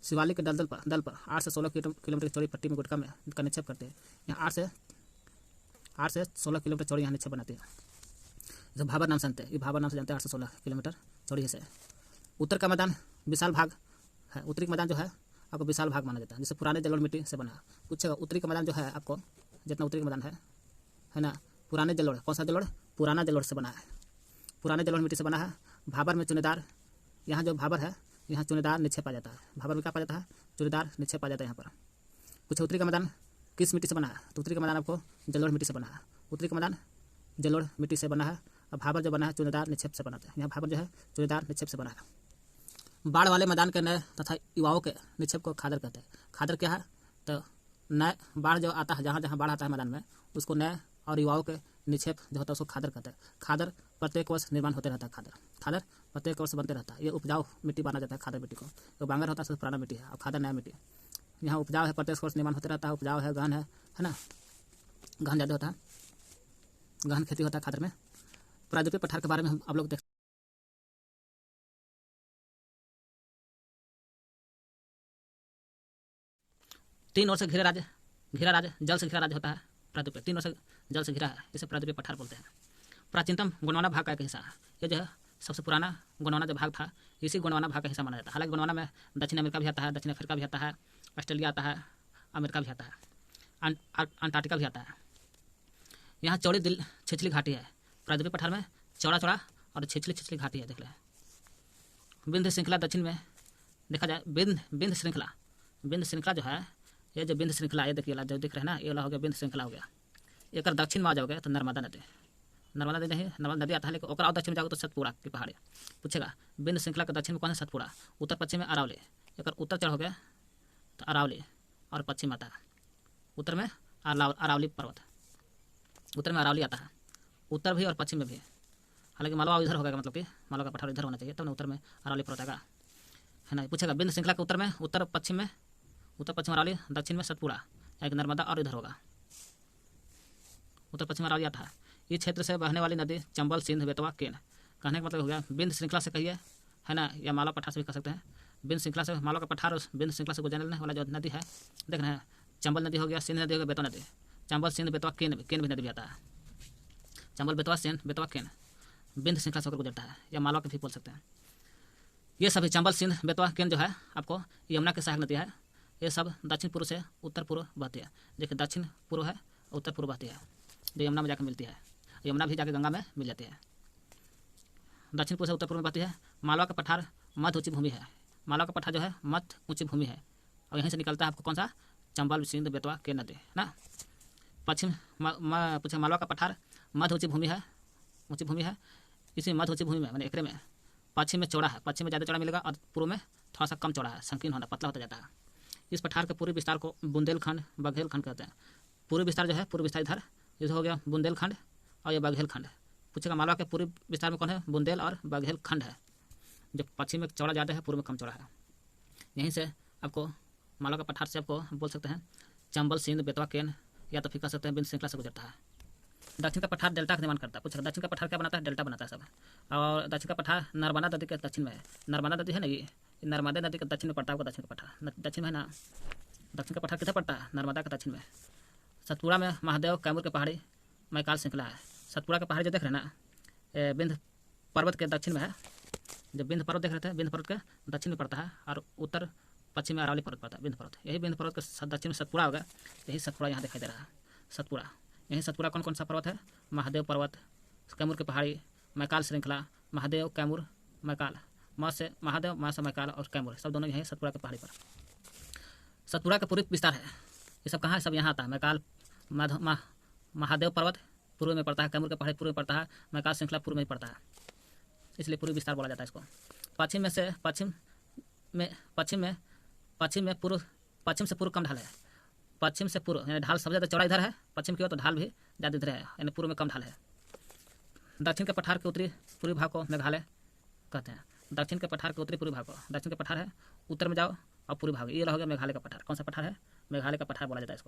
शिवालिक के दल पर 8 से 16 किलोमीटर चौड़ी पट्टी में गुटका में का निक्षेप करते हैं। यहाँ 8 से 16 किलोमीटर चौड़ी यहाँ निक्षेप बनाती है, जो भाबर नाम से जानते हैं। ये भाबर नाम से जानते हैं, 8 से 16 किलोमीटर चौड़ी है। उत्तर का मैदान विशाल भाग है। उत्तरी का मैदान जो है आपको विशाल भाग माना जाता है, जिससे पुराने जलोढ़ मिट्टी से बना है। पूछेगा उत्तरी का मैदान जो है आपको जितना उत्तरी का मैदान है ना, पुराने जलोढ़, कौन सा जलोढ़? पुराना जलोढ़ से बना है, पुराने जलोढ़ मिट्टी से बना है। भाबर में चुनेदार, यहाँ जो भाबर है यहाँ चुनेदार निक्षेप आ जाता है। भाबर में क्या पा जाता है? चुनेदार निक्षेप आ जाता है यहाँ पर। कुछ उत्तरी का मैदान किस मिट्टी से बना है? तो उत्तरी का मैदान आपको जलोढ़ मिट्टी से बना है। उत्तरी का मैदान जलोढ़ मिट्टी से बना है। और भाबर जो बना है चुनेदार निक्षेप से बना है। यहाँ भाबर जो है चुनेदार निक्षेप से बना है। बाढ़ वाले मैदान के नए तथा युवाओं के निक्षेप को खादर कहते हैं। खादर क्या है? तो नए बाढ़ जो आता है, जहाँ जहाँ बाढ़ आता है मैदान में, उसको नए और युवाओं के निक्षेप जो होता है उसको खादर कहते हैं। खादर प्रत्येक वर्ष निर्माण होते रहता है। खादर प्रत्येक वर्ष बनते रहता है। ये उपजाऊ मिट्टी माना जाता है खादर मिट्टी को। तो बांगर होता है सबसे पुराना मिट्टी है और खादर नया मिट्टी। यहाँ उपजाऊ है, प्रत्येक वर्ष निर्माण होते रहता है। उपजाऊ है, गहन है ना, गहन ज़्यादा होता है, गहन खेती होता है खादर में। प्रायद्वीपीय पठार के बारे में हम आप लोग देख 3 ओर से घिरा राज्य जल से घिरा राज्य होता है प्रायद्वीपीय। 3 ओर से जल से घिरा है, इसे प्रायद्वीपीय पठार बोलते हैं। प्राचीनतम गोंडवाना भाग का एक हिस्सा है। ये जो है सबसे पुराना गोंडवाना जो भाग था, इसी गोंडवाना भाग का हिस्सा माना जाता है। हालांकि गोंडवाना में दक्षिण अमेरिका भी आता है, दक्षिण अफ्रीका भी आता है, ऑस्ट्रेलिया आता है, अमेरिका भी आता है, अंटार्कटिका भी आता है। यहाँ चौड़ी दिल छिछली घाटी है। प्रायद्वीपीय पठार में चौड़ा और छिछली घाटी है। देख लें विंध्य श्रृंखला दक्षिण में देखा जाए। विंध्य श्रृंखला जो है, ये जो विंध्य श्रृंखला ये देखिए जो दिख रहे हैं ना, ये वाला हो गया विंध्य श्रृंखला हो गया। एक दक्षिण में आ जाओगे तो नर्मदा नदी नहीं, नर्मदा नदी आता है, लेकिन और दक्षिण में जाओगे तो सतपुड़ा की पहाड़ी। पूछेगा विंध्य श्रृंखला के दक्षिण में कौन है? सतपुड़ा। उत्तर पश्चिम में अरावली। एक उत्तर चढ़ हो गया तो अरावली और पश्चिम आता है। उत्तर में अरावली पर्वत, उत्तर में अरावली आता है, उत्तर भी और पश्चिम में भी। हालांकि मालवा इधर होगा, मतलब कि मालवा का पठार इधर होना चाहिए, तब ना उत्तर में अरावली पर्वत आएगा, है ना। पूछेगा विंध्य श्रृंखला के उत्तर में, उत्तर पश्चिम अरावली, दक्षिण में सतपुड़ा या नर्मदा, और इधर होगा उत्तर पश्चिम अरावली आता है। इस क्षेत्र से बहने वाली नदी चंबल, सिंध, बेतवा, केन। कहने का मतलब हो गया विंध्य श्रृंखला से कहिए, है ना, या मालवा पठार से भी कह सकते हैं। विंध्य श्रृंखला से मालवा का पठार, विंध्य श्रृंखला से गुजरने वाला जो नदी है, देख रहे हैं, चंबल नदी हो गया, सिंध नदी हो गया, बेतवा नदी। चंबल, सिंध, बेतवा, केन भी नदी भी आता है। चंबल, बेतवा, सिंध, बेतवा, केन विंध्य श्रृंखला से होकर गुजरता है, या मालवा के भी बोल सकते हैं। ये सभी चंबल, सिंध, बेतवा, केन जो है आपको यमुना के सहायक नदी है। ये सब दक्षिण पूर्व से उत्तर पूर्व बहती है। देखिए दक्षिण पूर्व है, उत्तर पूर्व बहती है, जो यमुना में जाकर मिलती है। यमुना भी जाकर गंगा में मिल जाती है। दक्षिण पूर्व से उत्तर पूर्व में बहती है। मालवा का पठार मध्य ऊंची भूमि है। मालवा का पठार जो है मध्य ऊंची भूमि है, और यहीं से निकलता है आपको कौन सा? चंबल, सिंध, बेतवा, केन नदी ना। पश्चिम पूछे मालवा का पठार मध्य ऊंची भूमि है। इसी मध्य ऊंची भूमि में मैंने एकरे में पश्चिम में चौड़ा है, पश्चिम में ज़्यादा चौड़ा मिलेगा, और पूर्व में थोड़ा सा कम चौड़ा है, संकीर्ण होना, पतला होता जाता है। इस पठार के पूर्वी विस्तार को बुंदेलखंड, बघेलखंड कहते हैं। पूर्वी विस्तार जो है, पूर्व विस्तार इधर हो गया बुंदेलखंड और ये बघेलखंड। पूछेगा मालवा के पूर्वी विस्तार में कौन है? बुंदेल और बघेलखंड है। जो पश्चिम में चौड़ा ज़्यादा है, पूर्व में कम चौड़ा है। यहीं से आपको मालवा का पठार से आपको बोल सकते हैं चंबल, सिंध, बेतवा, केन, या तो फिर कह सकते हैं विंध्य श्रृंखला से गुजरता है। दक्षिण का पठार डेल्टा का निर्माण करता है। पूछेगा दक्षिण का पठार क्या बनाता है? डेल्टा बनाता है सब। और दक्षिण का पठार नर्मदा नदी के दक्षिण में है। नर्मदा नदी है ना, ये नर्मदा नदी के दक्षिण में पड़ता है। दक्षिण का पठार दक्षिण में है ना। दक्षिण का पठार किधर पड़ता है? नर्मदा के दक्षिण में। सतपुड़ा में महादेव, कैमूर के पहाड़ी मैकाल श्रृंखला है। सतपुड़ा के पहाड़ी जो देख रहे हैं ना, विंध्य पर्वत के दक्षिण में है। जब विंध्य पर्वत देख रहे थे, विंध्य पर्वत के दक्षिण में पड़ता है, और उत्तर पश्चिम में अरावली पर्वत पड़ता है। विंध्य पर्वत, यही विंध्य पर्वत के दक्षिण में सतपुड़ा होगा। यही सतपुड़ा यहाँ दिखाई दे रहा है, सतपुड़ा। यही सतपुड़ा कौन सा पर्वत है? महादेव पर्वत, कैमूर की पहाड़ी, मैकाल श्रृंखला, महादेव, कैमूर, मैकाल, माँ से महादेव, माँ से मैकाल और कैमूर, सब दोनों यही सतपुड़ा की पहाड़ी पर। सतपुड़ा का पूर्वी विस्तार है। ये सब कहाँ है? सब यहाँ आता है। मैकाल, महादेव पर्वत पूर्व में पड़ता है, कैमूर की पहाड़ी पूर्व में पड़ता है, मैकाल श्रृंखला पूर्व में ही पड़ता है, इसलिए पूर्वी विस्तार बोला जाता है इसको। पश्चिम से पूर्व कम ढाल है। पश्चिम से पूर्व यानी ढाल सबसे ज़्यादा चौड़ा इधर है, पश्चिम की ओर, तो ढाल भी ज़्यादा इधर है, यानी पूर्व में कम ढाल है। दक्षिण के पठार के उत्तरी पूर्वी भाग को मेघालय कहते हैं। दक्षिण के पठार के उत्तरी पूर्वी भाग को, दक्षिण के पठार है, उत्तर में जाओ और पूर्वी भाग, ये रह गया मेघालय का पठार। कौन सा पठार है? मेघालय का पठार बोला जाता है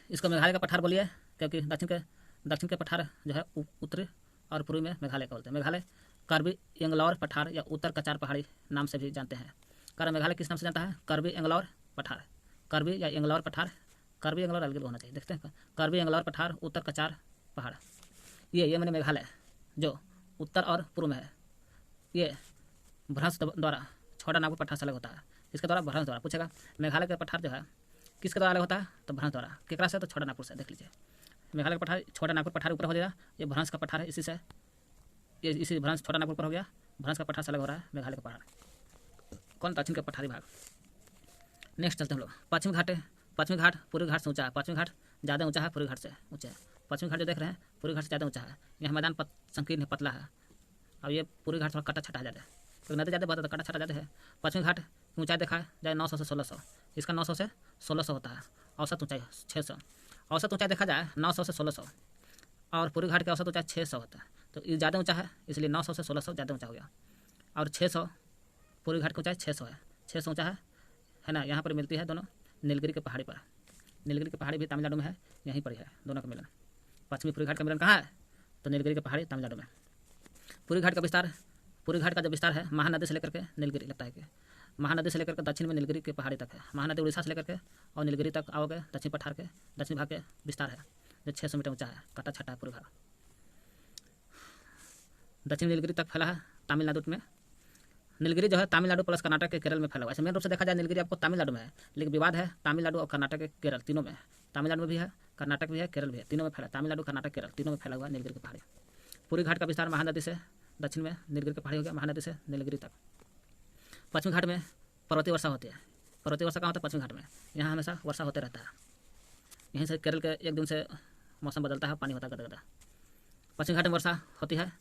इसको मेघालय का पठार बोलिए, क्योंकि दक्षिण के पठार जो है उत्तरी और पूर्वी में मेघालय का बोलते हैं। मेघालय कार्बी एंगलौर पठार या उत्तर कचार पहाड़ी नाम से भी जानते हैं। कारण मेघालय किस नाम से जानता है? कार्बी एंगलौर पठार, कार्बी या एंगलौर पठार, कार्बी एंगलौर अलग होना चाहिए, देखते हैं। कार्बी एंगलौर पठार, उत्तर कचार पहाड़, ये मैंने मेघालय जो उत्तर और पूर्व में है, ये भ्रंश द्वारा छोटा नागपुर पठार से अलग होता है, इसके द्वारा भ्रंश द्वारा। पूछेगा मेघालय का पठार जो है किसके द्वारा अलग होता है, तो भ्रंश द्वारा। केकरा से, तो छोटा नागपुर से। देख लीजिए मेघालय का पठार, छोटा नागपुर पठार ऊपर हो जाएगा, ये भ्रंश का पठार है, इसी से ये इसी भ्रंश छोटा नागपुर पर हो गया, भ्रंश का पठार से अलग हो रहा है मेघालय का पहाड़। कौन, दक्षिण का पठारी भाग। नेक्स्ट चलते हम लोग पश्चिमी घाट। पश्चिमी घाट पूर्वी घाट से ऊंचा है, पश्चिमी घाट ज़्यादा ऊंचा है पूर्वी घाट से ऊंचा है। पश्चिमी घाट जो देख रहे हैं पूर्वी घाट से ज़्यादा ऊंचा है। यहाँ मैदान संकीर्ण है, पतला है, और ये पूर्वी घाट थोड़ा कटा छटा ज़्यादा है, क्योंकि नदी ज़्यादा बहता है तो कटा छटा ज़्यादा है। पश्चिमी घाट की ऊंचाई देखा जाए 900 से 1600, इसका 900 से 1600 होता है। औसत ऊंचाई 600, औसत ऊंचाई देखा जाए 900 से 1600, और पूर्वी घाट की औसत ऊंचाई 600 होता है। तो ये ज़्यादा ऊंचा है, इसलिए 900 से 1600 ज़्यादा ऊंचा हो गया। और 600 पूर्वी घाट की ऊंचाई 600 है, 600 ऊंचा है ना। यहाँ पर मिलती है दोनों नीलगिरी के पहाड़ी पर। नीलगिरी की पहाड़ी भी तमिलनाडु में है, यहीं पर ही है दोनों का मिलन। पश्चिमी पूर्वी घाट का मिलन कहाँ है, तो नीलगिरी की पहाड़ी तमिलनाडु में। पूर्वी घाट का विस्तार, पूर्वी घाट का जो विस्तार है महानदी से लेकर के नीलगिरी, लगता है कि महानदी से लेकर के दक्षिण में नीलगिरी की पहाड़ी तक है। महानदी उड़ीसा से लेकर के और नीलगिरी तक आओगे, दक्षिण पठार के दक्षिण भाग के विस्तार है, जो 600 मीटर ऊंचा है, कटा छटा है पूर्वी घाट। दक्षिण नीलगिरी तक फैला है तमिलनाडु में। नीलगिरी जो है तमिलनाडु प्लस कर्नाटक के केरल में फैला हुआ है। ऐसे मेन रूप से देखा जाए नीलगिरी आपको तमिलनाडु में है, लेकिन विवाद है तमिलनाडु और कर्नाटक के केरल तीनों में है। तमिलनाडु में भी है, कर्नाटक भी है, केरल भी है, तीनों में फैला। तमिलनाडु, कर्नाटक, केरल तीनों में फैला हुआ है नीलगिरी की पहाड़ी। पूर्वी घाट का विस्तार महानदी से दक्षिण में नीलगिरी की पहाड़ी हो गया, महानदी से नीलगिरी तक। पश्चिमी घाट में पर्वतीय वर्षा होती है। पर्वतीय वर्षा कहाँ होता है, पश्चिमी घाट में। यहाँ हमेशा वर्षा होते रहता है। यहीं से केरल के एक दिन से मौसम बदलता है, पानी होता है गदगदा। पश्चिमी घाट में वर्षा होती है,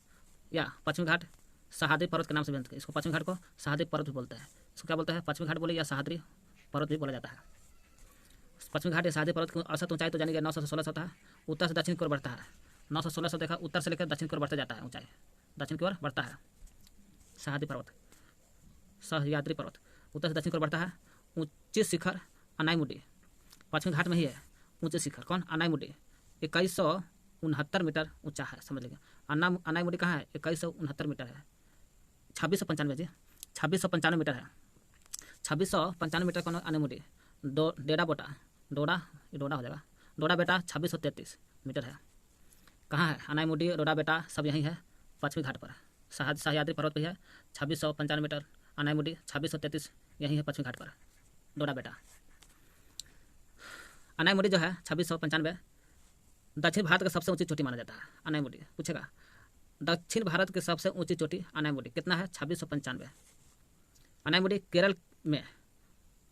या पश्चिमी घाट सहाद्री पर्वत के नाम से भी जानते हैं। इसको पश्चिमी घाट को सहाद्री पर्वत भी बोलते हैं। इसको क्या बोलते हैं, पश्चिमी घाट बोले या सहाद्री पर्वत भी बोला जाता है। पश्चिमी घाट या सहाद्री पर्वत की औसत ऊंचाई तो जानिए 900 से 1600 होता है। उत्तर से दक्षिण की ओर बढ़ता है, 900 से 1600 देखा, उत्तर से लेकर दक्षिण की ओर बढ़ता जाता है, ऊंचाई दक्षिण की ओर बढ़ता है। सहाद्री पर्वत, सह्याद्री पर्वत उत्तर से दक्षिण की ओर बढ़ता है। ऊंची शिखर अनाईमुडी पश्चिमी घाट में ही है। ऊंचे शिखर कौन, अनाईमुडी 2169 मीटर ऊंचा है, समझ लीजिए। अनाईमुडी कहाँ है, 2169 मीटर है। 2695 जी, 2695 मीटर है। 2695 मीटर कौन, अनाईमुडी। डेरा बोटा, डोडा, ये डोडा हो जाएगा, डोडा बेटा 2633 मीटर है। कहाँ है, अनाईमुडी, डोडा बेटा सब यहीं है पश्चिमी घाट पर। सह्याद्री पर्वत पर है 2695 मीटर, अनाईमुडी 2633 यहीं है पश्चिमी घाट पर, डोडा बेटा। अनाईमुडी जो है 2695 दक्षिण भारत का सबसे ऊंची चोटी माना जाता है। अनाईमुडी पूछेगा दक्षिण भारत की सबसे ऊंची चोटी अनाईमुडी कितना है, 2695। अनाईमुडी केरल में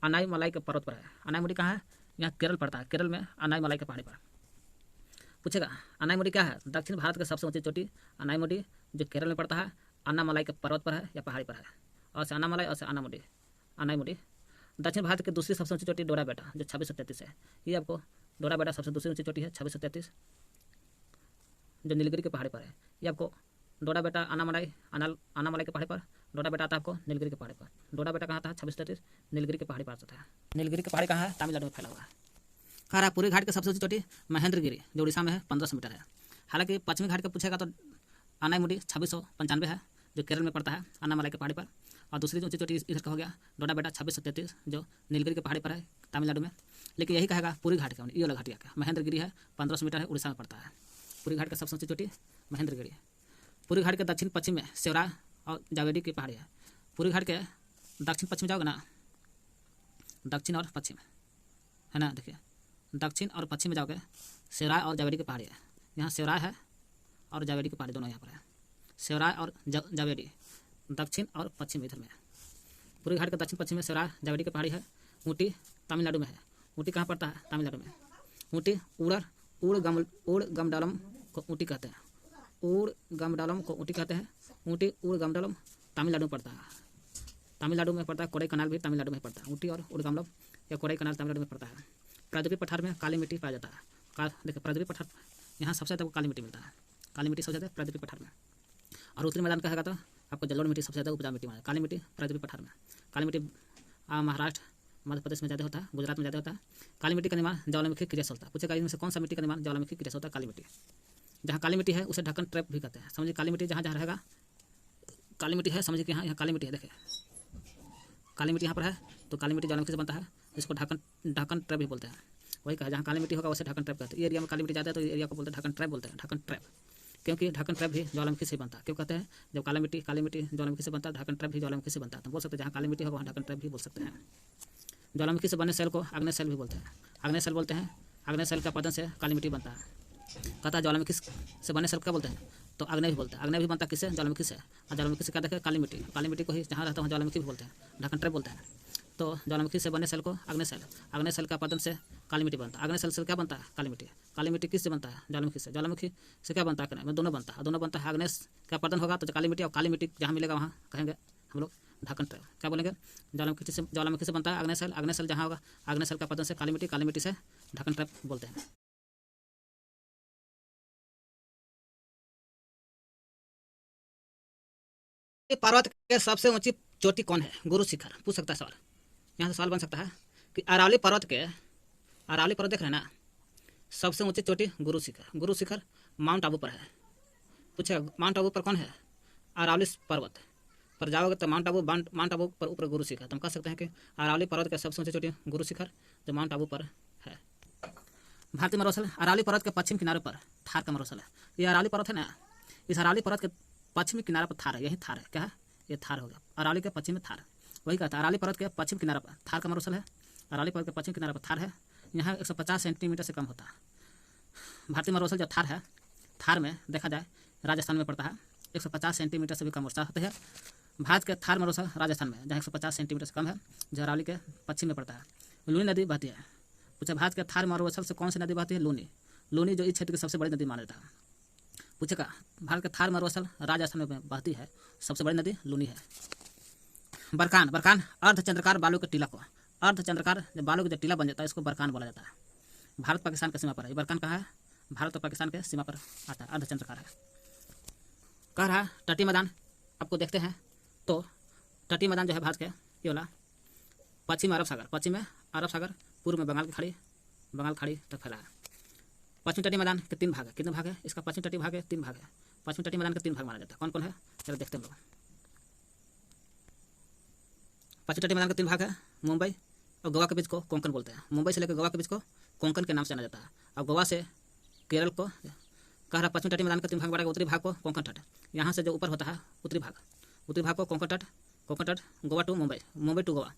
अनाईमलाई के पर्वत पर है। अनाईमुडी कहाँ है, यहाँ केरल पड़ता है, केरल में अनाईमलाई के पहाड़ी पर। पूछेगा अनाईमुडी क्या है, दक्षिण भारत की सबसे ऊंची चोटी अनाईमुडी जो केरल में पड़ता है, अन्नामलाई के पर्वत पर है या पहाड़ी पर है। और से अन्नामलाई और से अनामुडी, अनाईमुडी। दक्षिण भारत की दूसरी सबसे ऊंची चोटी डोडा बेटा जो 2633 है। ये आपको डोडा बेटा सबसे दूसरी ऊंची चोटी है 2633 जो नीलगिरी के पहाड़ी पर है। ये आपको डोडा बेटा अन्नामलाई के पहाड़ी पर, डोडा बेटा आता है आपको नीलगिरी के पहाड़ी पर। डोडा बेटा कहाँ आता है, 2633 नीलगिरी के पहाड़ी पर आता है। नीलगिरी के पहाड़ी कहाँ है, तमिलनाडु में फैला हुआ है। कह रहा है पूर्वी घाट की सबसे ऊंची चोटी महेंद्रगिरी जो उड़ीसा में है 1500 मीटर है। हालांकि पश्चिमी घाट का पूछेगा तो अनाईमुडी 2695 है जो केरल में पड़ता है अन्नामलाई के पहाड़ी पर। और दूसरी ऊंची चोटी इधर का हो गया डोडा बेटा 2633 जो नीलगिरी के पहाड़ी पर है तमिलनाडु में। लेकिन यही कहेगा पूर्वी घाट का, ये वाला घाटिया का महेंद्रगिरी है 1500 मीटर है, उड़ीसा में पड़ता है। पूर्वी घाट का सबसे ऊंची चोटी महेंद्रगिरी। पूर्वी घाट के दक्षिण पश्चिम में सेवरा और जावेडी की पहाड़ी है। पूर्वी घाट के दक्षिण पश्चिम जाओगे ना, दक्षिण और पश्चिम है ना, देखिए दक्षिण और पश्चिम में जाओगे सेवराय और जावेडी की पहाड़ी है। यहाँ सेवराय है और जावेडी की पहाड़ी दोनों यहाँ पर है। सेवराय और जावेडी दक्षिण और पश्चिम इधर में है। पूर्वी घाट के दक्षिण पश्चिम में सेवराय जावेडी की पहाड़ी है। ऊटी तमिलनाडु में है। ऊटी कहाँ पड़ता है, तमिलनाडु में। ऊटी उड़गमडलम को ऊटी कहते हैं। उड़गमडलम को ऊटी कहते हैं। ऊटी उड़गमडलम तमिलनाडु में पड़ता है। तमिलनाडु में पड़ता है। कोडई कनाल भी तमिलनाडु में पड़ता है। ऊटी और उड़गमडलम या कोडई कनाल तमिलनाडु में पड़ता है। प्रायद्वीपीय पठार में काली मिट्टी पाया जाता है। देखिए प्रायद्वीपीय पठार यहाँ सबसे ज़्यादा काली मिट्टी मिलता है। काली मिट्टी सबसे ज़्यादा प्रायद्वीपीय पठार में। और उत्तरी मैदान कहेगा तो आपको जलोढ़ मिट्टी सबसे ज़्यादा उपजाऊ मिट्टी में। काली मिट्टी प्रायद्वीपीय पठार में। काली मिट्टी महाराष्ट्र मध्य प्रदेश में ज़्यादा होता है, गुजरात में ज़्यादा होता है। काली मिट्टी का निर्माण ज्वालामुखी क्रिया से होता है। पूछेगा इनमें से कौन सा मिट्टी का निर्माण ज्वालामुखी क्रिया से होता है, काली मिट्टी। जहाँ काली मिट्टी है उसे ढक्कन ट्रैप भी कहते हैं। समझिए काली मिट्टी जहाँ जहाँ रहेगा काली मिट्टी है, समझिए कि यहाँ काली मिट्टी है। देखिए काली मिट्टी यहाँ पर है तो काली मिट्टी ज्वालामुखी से बनता है, जिसको ढक्कन ट्रैप भी बोलते हैं। वही कहा जहाँ काली मिट्टी होगा उसे ढक्कन ट्रैप कहते हैं। एरिया में काली मिट्टी ज़्यादा है तो एरिया को बोलते हैं ढक्कन ट्रैप बोलते हैं। ढक्कन ट्रैप क्योंकि ढक्कन ट्रैप भी ज्वालामुखी से बनता है। क्यों कहते हैं? जब काली मिट्टी ज्वालामुखी से बनता है, ढक्कन ट्रैप भी ज्वालामुखी से बनता है। तो बोल सकते हैं जहाँ काली मिट्टी होगा वहाँ ढक्कन ट्रैप भी बोल सकते हैं। ज्वालामुखी से बने सेल को आग्नेय सेल भी बोलते हैं। आग्नेय सेल बोलते हैं, आग्नेय सेल का पतन से काली मिट्टी बनता है। कहता है ज्वालामुखी से बने सेल क्या बोलते हैं? तो आग्नेय भी बोलते हैं। आग्नेय भी बनता है किससे? ज्वालामुखी से। और ज्वालामुखी से क्या देखें? काली मिट्टी। काली मिट्टी को ही जहाँ रहता है ज्वालामुखी भी बोलते हैं, ढक्कन ट्रैप बोलते हैं। तो ज्वालामुखी से बने सेल को आग्नेय सेल का पतन से काली मिट्टी बनता है। आग्नेय सेल से क्या बनता है? काली मिट्टी। काली मिट्टी किससे बनता है? ज्वालामुखी से। ज्वालामुखी से क्या बनता है? दोनों बनता है। दोनों बनता है। आग्नेय का पतन होगा तो काली मिट्टी, और काली मिट्टी जहाँ मिलेगा वहाँ कहेंगे हम लोग ढक्कन ट्रैप। क्या बोलेंगे? ज्वालामुखी से बनता है आग्नेय सेल जहाँ होगा, आग्नेय सेल का पतन से काली मिट्टी से ढक्कन ट्रैप बोलते हैं। पर्वत के सबसे ऊंची चोटी कौन है? गुरु शिखर। पूछ सकता है सवाल, यहाँ से सवाल बन सकता है कि अरावली पर्वत देख रहे हैं ना, सबसे ऊंची चोटी गुरु शिखर माउंट आबू पर है। पूछेगा माउंट आबू पर कौन है? अरावली पर्वत पर जाओगे तो माउंट आबू पर ऊपर गुरु शिखर। तो हम कह सकते हैं कि अरावली पर्वत के सबसे ऊंची चोटी गुरु शिखर जो माउंट आबू पर है। भारतीय मरुस्थल अरावली पर्वत के पश्चिम किनारे पर थार का मरुस्थल है। ये अरावली पर्वत है ना, इस अरावली पर्वत के पश्चिमी किनारे पर थार है। यही थार है। क्या है? ये थार हो गया। अरावली के पश्चिम में थार, वही कहता है अरावली पर्वत के पश्चिम किनारे पर थार का मरुस्थल है। अरावली पर्वत के पश्चिम किनारे पर थार है। यहाँ 150 सेंटीमीटर से कम होता है। भारतीय मरुस्थल जो थार है, थार में देखा जाए राजस्थान में पड़ता है। 150 सेंटीमीटर से भी कम वर्षा होती है। भारत के थार मरुस्थल राजस्थान में, जहाँ 150 सेंटीमीटर से कम है, जो अरावली के पश्चिम में पड़ता है। लूनी नदी बहती है। पूछा भारत के थार मरुस्थल से कौन सी नदी बहती है? लूनी जो इस क्षेत्र की सबसे बड़ी नदी माना जाता है। पूछेगा भारत के थार मरुस्थल राजस्थान में बहती है, सबसे बड़ी नदी लूनी है। बरकान अर्धचंद्राकार बालू के टीला को, अर्धचंद्राकार जब बालू का जो टीला बन जाता है इसको बरकान बोला जाता है। भारत पाकिस्तान की सीमा पर है। ये बरकान कहाँ है? भारत और पाकिस्तान के सीमा पर आता है, अर्धचंद्राकार है। कह रहा तटीय मैदान आपको देखते हैं तो तटीय मैदान जो है भारत के ये वाला पश्चिम में अरब सागर, पूर्व में बंगाल खाड़ी तक फैला है। पश्चिमी तटीय मैदान के 3 भाग है। कितने भाग है इसका? पश्चिमी तटीय भाग है 3 भाग है। पश्चिमी तटीय मैदान के 3 भाग माना जाता है। कौन कौन है? चलो देखते हैं लोग। पश्चिमी तटीय मैदान के 3 भाग है। मुंबई और गोवा के बीच को कोंकण बोलते हैं। मुंबई से लेकर गोवा के बीच को कोंकण के नाम से जाना जाता है। और गोवा से केरल को कह रहा पश्चिमी तटीय मैदान के 3 भाग बांटा। उत्तरी भाग को कोंकण तट, यहाँ से जो ऊपर होता है उत्तरी भाग को कोंकण तट, गोवा टू मुंबई टू गोवा,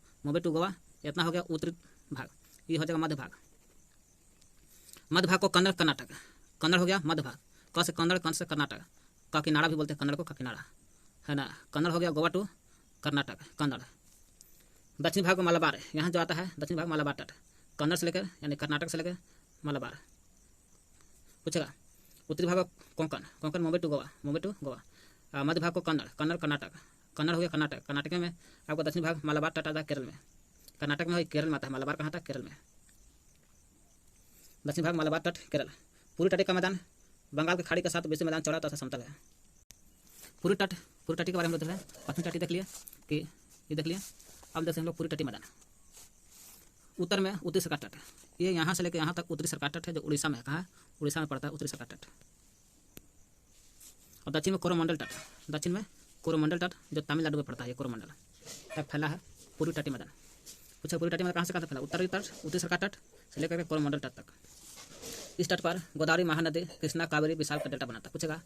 इतना हो गया उत्तरी भाग। ये हो जाएगा मध्य भाग को कन्नड़ हो गया मध्य भाग। क से कन्नड़, कन से कर्नाटक, काकीनाड़ा भी बोलते हैं कन्नड़ को, काकीनाड़ा है ना। कन्नड़ हो गया गोवा टू कर्नाटक, कन्नड़। दक्षिण भाग में मलाबार है, यहाँ जो आता है दक्षिण भाग मलाबार तट, कन्नड़ से लेकर यानी कर्नाटक से लेकर मलाबार। पूछेगा उत्तरी भाग कोंकण मुंबई टू गोवा। मध्य भाग को कन्नड़ हो गया कर्नाटक में आपको दक्षिण भाग मलाबार तट आता है केरल में। कर्नाटक में केरल में आता है। मलाबार कहाँ था? केरल में। दक्षिण भाग मलाबार तट केरल। पूरी तटी का मैदान बंगाल की खाड़ी के साथ बीच मैदान चौड़ा तथा समतल है। पूरी तटी के बारे में देख रहे हैं। पश्चिमी तटी देख लिया कि ये देख लिया। अब देखते हैं हम लोग पूरी तटी मैदान। उत्तर में उत्तरी सरकार तट, ये यहाँ से लेकर यहाँ तक उत्तरी सरकार तट है जो उड़ीसा में है। कहाँ? उड़ीसा में पड़ता है उत्तरी सरकार तट। और दक्षिण में कोरोमंडल तट जो तमिलनाडु में पड़ता है। ये कोरोमंडल तक फैला है पूर्वी तटी मैदान। पूछा पूर्वी तटी मैदान कहाँ से कहाँ तक फैला? उत्तरी सरकार तट से लेकर कोरोमंडल तट तक। इस तट पर गोदावरी महानदी कृष्णा कावेरी विशाल का डेल्टा बनाता है। पूछेगा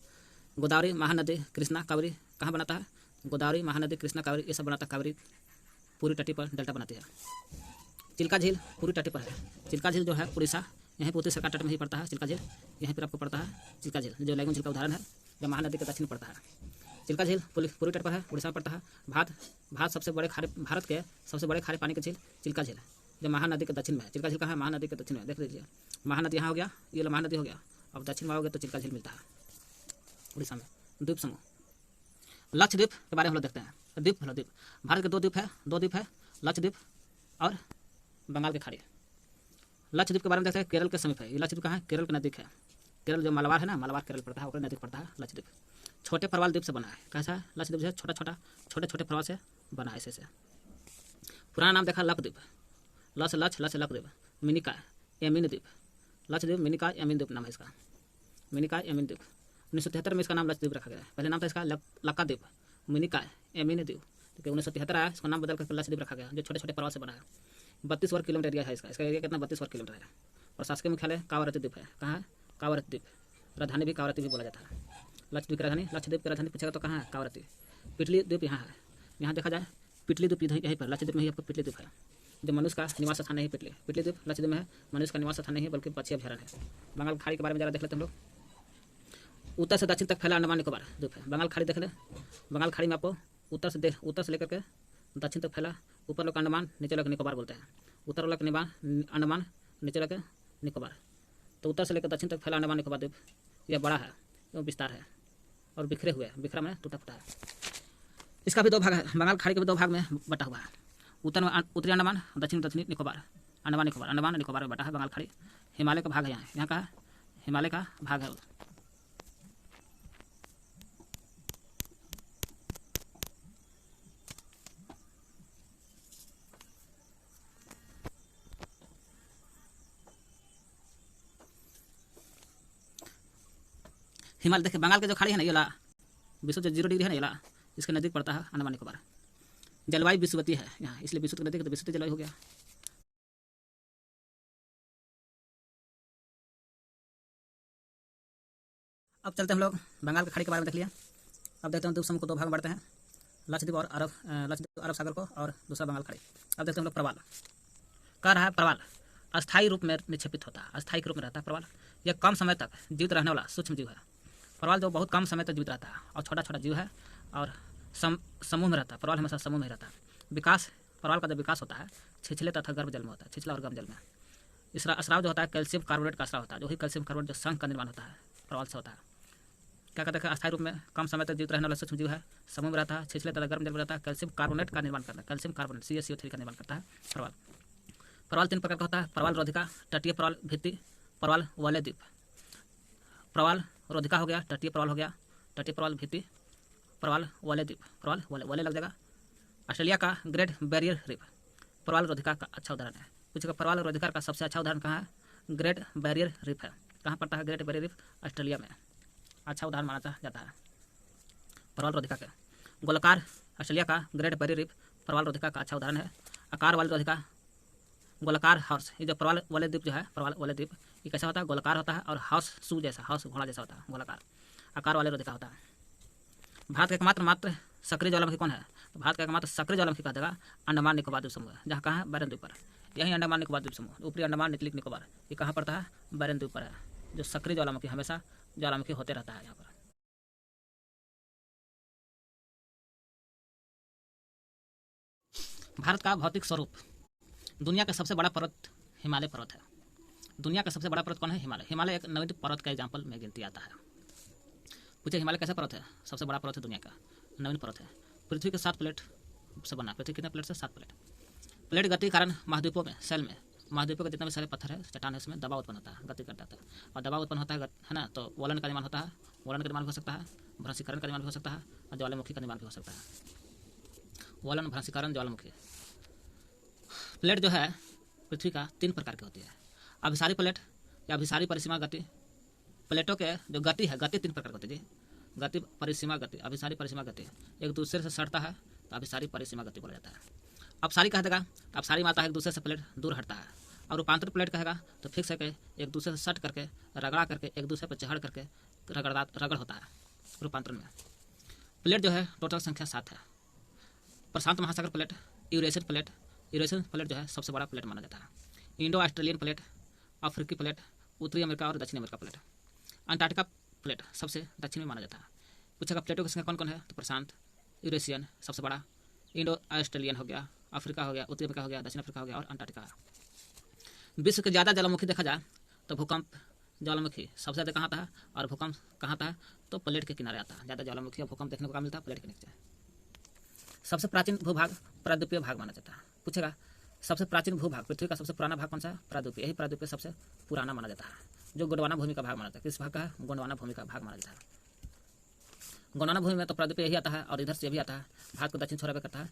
गोदावरी महानदी कृष्णा कावेरी कहाँ बनाता है? गोदावरी महानदी कृष्णा कावेरी ये सब बनाता है। कावेरी पूरी तटी पर डेल्टा बनाती है। चिल्का झील पूरी तटी पर है। चिल्का झील जो है उड़ीसा, यहीं पर उत्तरी सरकार तट में ही पड़ता है। चिल्का झील यहीं पर आपको पड़ता है। चिल्का झील जो लैगून झील का उदाहरण है, जो महानदी के दक्षिण पड़ता है। चिल्का झील पूरी तट पर है, उड़ीसा में पड़ता है। भारत के सबसे बड़े खारे पानी के झील चिल्का झील जो महानदी के दक्षिण में है। चिल्का झील कहाँ है? महानदी के दक्षिण में। देख लीजिए महानदी यहाँ हो गया, ये महानदी हो गया। अब दक्षिण में आओगे तो चिल्का झील मिलता है उड़ीसा में। द्वीप समूह लक्षद्वीप के बारे में हम लोग देखते हैं। द्वीप भारत के 2 द्वीप है, लक्षद्वीप और बंगाल की खाड़ी। लक्षद्वीप के बारे में देखते हैं। केरल के समीप है। ये लक्षद्वीप कहाँ है? केरल के नजदीक है। केरल जो मलाबार है ना, मलाबार केरल पड़ता है, उसके नजदीक पड़ता है लक्षद्वीप। छोटे प्रवाल द्वीप से बना है। कैसा है? लक्षद्वीप जो है छोटे प्रवाल से बना है ऐसे। पुराना नाम देखा लक्षद्वीप, लक्षद्वीप, मिनिका एमिन द्वीप, लक्षद्वीप मिनिका एमिन द्वीप नाम है इसका, मिनिका एमिन द्वीप। 1973 में इसका नाम लक्षद्वीप रखा गया। पहले नाम था इसका लक्काद्वीप, मिनिका एमिन द्वीप। तो 1973 आया, इसका नाम बदल कर लक्षद्वीप रखा गया, जो छोटे प्रवाल से बना है। 32 वर्ग किलोमीटर एरिया है इसका एरिया कितना? 32 वर्ग किलोमीटर है। और शासकीय मुख्यालय कावारती द्वीप है। कहाँ है? कावारती द्वीप। राजधानी भी कावारती भी बोला जाता है। लक्षद्वीप की राजधानी, लक्षद्वीप की राजधानी पूछेगा तो कहाँ है? कावरत्ती। पिटली द्वीप यहाँ है, यहाँ देखा जाए पिटली द्वीप यहीं पर लक्षद्वीप में ही आपको पिटली द्वीप है, जो मनुष्य का निवास स्थान नहीं है। पिटली द्वीप लक्षद्वीप में है, मनुष्य का निवास स्थान नहीं है बल्कि पक्षी अभ्यारण्य है। बंगाल खाड़ी के बारे में जरा देख लेते हम लोग। उत्तर से दक्षिण तक फैला अंडमान निकोबार द्वीप है। बंगाल खाड़ी देख ले, बंगाल खाड़ी में आपको उत्तर से लेकर के दक्षिण तक फैला, ऊपर लोग अंडमान, नीचे लोग निकोबार बोलते हैं। उत्तर वाला अंडमान, नीचे लोग निकोबार। तो उत्तर से लेकर दक्षिण तक फैला अंडमान निकोबार द्वीप यह बड़ा है, एवं विस्तार है और बिखरे हुए, बिखरा में टूटा फूटा है। इसका भी दो भाग है, बंगाल खाड़ी के भी दो भाग में बटा हुआ है। उत्तर में उत्तरी अंडमान, दक्षिणी निकोबार, अंडमान निकोबार में बटा है बंगाल खाड़ी। हिमालय का भाग है यहाँ का हिमालय का भाग है। हिमालय देखिए, बंगाल के जो खाड़ी है ना ये ला विश्व जो 0 डिग्री है ना ये ला, इसके नज़दीक पड़ता है अंडमान निकोबार। जलवायु विषुवतीय है यहाँ, इसलिए विषुवत के नज़दीक तो विषुवतीय जलवायु हो गया। अब चलते हम लोग बंगाल की खाड़ी के बारे में देख लिया। अब देखते हैं द्वीप समूह को दो भाग में बांटते हैं, लक्षद्वीप और अरब सागर को, और दूसरा बंगाल खाड़ी। अब देखते हैं हम लोग प्रवाल। कह रहा है प्रवाल अस्थायी रूप में निक्षेपित होता है, अस्थायी रूप में रहता है प्रवाल। यह कम समय तक जीवित रहने वाला सूक्ष्म जीव है। प्रवाल जो बहुत कम समय तक जीवित रहता है और छोटा छोटा जीव है और समूह में रहता है। प्रवाल हमेशा समूह में रहता है। विकास, प्रवाल का जो विकास होता है छिछले तथा गर्भ जल में होता है, छिछला और गर्भ जल में। इसका स्राव जो होता है कैल्शियम कार्बोनेट का स्राव होता है, जो ही कैल्शियम कार्बोनेट जो संघ का निर्माण होता है प्रवाल से होता है। क्या कहते हैं? अस्थायी रूप में कम समय तक जीवित रहने वाला सूक्ष्म जीव है, समूह में रहता है, छिछले तथा गर्भ जल में रहता है, कैल्शियम कार्बोनेट का निर्माण करता है, कैल्शियम कार्बोनेट CaCO3 का निर्माण करता है प्रवाल। प्रवाल 3 प्रकार का होता है, प्रवाल रोधिका, तटीय प्रवाल भित्ति, प्रवाल वलय द्वीप। प्रवाल रोधिका हो गया, तटीय प्रवाल हो गया, तटीय प्रवाल भित्ति, प्रवाल वलय द्वीप, प्रवाल वलय लग जाएगा। ऑस्ट्रेलिया का ग्रेट बैरियर रीफ प्रवाल रोधिका का अच्छा उदाहरण है। पूछेगा प्रवाल रोधिका का सबसे अच्छा उदाहरण कहाँ है? ग्रेट बैरियर रीफ है। कहाँ पड़ता है ग्रेट बैरियर रीफ? ऑस्ट्रेलिया में। अच्छा उदाहरण माना जाता है प्रवाल रोधिका का। गोलाकार, ऑस्ट्रेलिया का ग्रेट बैरियर रीफ प्रवाल रोधिका का अच्छा उदाहरण है। आकार वाली रोधिका, गोलाकार हाउस, ये जो प्रवाल वलय द्वीप जो है, प्रवाल वलय द्वीप ये कैसा होता है? गोलाकार होता है और हाउस शू जैसा, हाउस घोड़ा जैसा होता है, गोलाकार आकार वाले रोधिका होता है। भारत का एकमात्र सक्रिय ज्वालामुखी कौन है? तो भारत का एकमात्र सक्रिय ज्वालामुखी कहा जाएगा अंडमान निकोबार द्वीप समूह है, जहाँ कहाँ है? बैरन द्वीप पर। यही अंडमान निकोबार द्वीप समूह, ऊपरी अंडमान निचली निकोबार, ये कहाँ पड़ता है? बैरन द्वीप पर है, जो सक्रिय ज्वालामुखी हमेशा ज्वालामुखी होते रहता है यहाँ पर। भारत का भौतिक स्वरूप, दुनिया का सबसे बड़ा पर्वत हिमालय पर्वत है। दुनिया का सबसे बड़ा पर्वत कौन है? हिमालय। हिमालय एक नवीन पर्वत का एग्जाम्पल में गिनती आता है। पूछे हिमालय कैसा पर्वत है? सबसे बड़ा पर्वत है दुनिया का, नवीन पर्वत है। पृथ्वी के 7 प्लेट से बना। पृथ्वी कितने प्लेट से? 7 प्लेट। प्लेट गति के कारण महाद्वीपों में, सेल में, महाद्वीपों के जितने भी सारे पत्थर है, चट्टान है, उसमें दबाव उत्पन्न होता है, गति करता है। और दबाव उत्पन्न होता है ना, तो वलन का निर्माण होता है। वलन का निर्माण हो सकता है, भ्रंशीकरण का निर्माण हो सकता है, और ज्वालामुखी का निर्माण भी हो सकता है। वलन, भ्रंशीकरण, ज्वालामुखी। प्लेट जो है पृथ्वी का 3 प्रकार की होती है। अभिसारी प्लेट या अभिसारी परिसीमा गति। प्लेटों के जो गति है, गति 3 प्रकार की होती है जी। गति, परिसीमा गति, अभिसारी परिसीमा गति। एक दूसरे से सटता है तो अभिसारी परिसीमा गति बोला जाता है। अपसारी कहा जाएगा, अपसारी में आता है एक दूसरे से प्लेट दूर हटता है। और रूपांतरित प्लेट कहेगा तो फिक्स है कि एक दूसरे से सट करके, रगड़ा करके, एक दूसरे पर चढ़ करके रगड़ होता है रूपांतरण में। प्लेट जो है टोटल संख्या 7 है। प्रशांत महासागर plate, Eurasian plate, Eurasian plate जो है सबसे बड़ा प्लेट माना जाता है। इंडो ऑस्ट्रेलियन प्लेट, अफ्रीकी प्लेट, उत्तरी अमेरिका और दक्षिण अमेरिका प्लेट। अंटार्कटिका प्लेट सबसे दक्षिण में माना जाता है। पूछेगा प्लेटों की संख्या कौन कौन है? तो प्रशांत, यूरेशियन सबसे बड़ा, इंडो ऑस्ट्रेलियन हो गया, अफ्रीका हो गया, उत्तरी अमेरिका हो गया, दक्षिण अफ्रीका हो गया और अंटार्कटिका। विश्व के ज़्यादा ज्वालामुखी देखा जाए तो भूकंप ज्वालामुखी सबसे ज़्यादा कहाँ आता है और भूकंप कहाँ आता है? तो प्लेट के किनारे आता है। ज़्यादा ज्वालामुखी और भूकंप देखने को कहाँ मिलता है? प्लेट के नीचे। सबसे प्राचीन भूभाग प्रायद्वीपीय भाग माना जाता है। पूछेगा सबसे प्राचीन भूभाग, पृथ्वी का सबसे पुराना भाग कौन सा है? प्रायद्वीपीय। यही प्रायद्वीपीय सबसे पुराना माना जाता है, जो गोंडवाना भूमि का भाग माना जाता है। किस भाग का है? गोंडवाना भूमि का भाग माना जाता है। गोंडवाना भूमि में तो प्रायद्वीपीय यही आता है और इधर से भी आता है, भारत को दक्षिण छोड़ा करता है।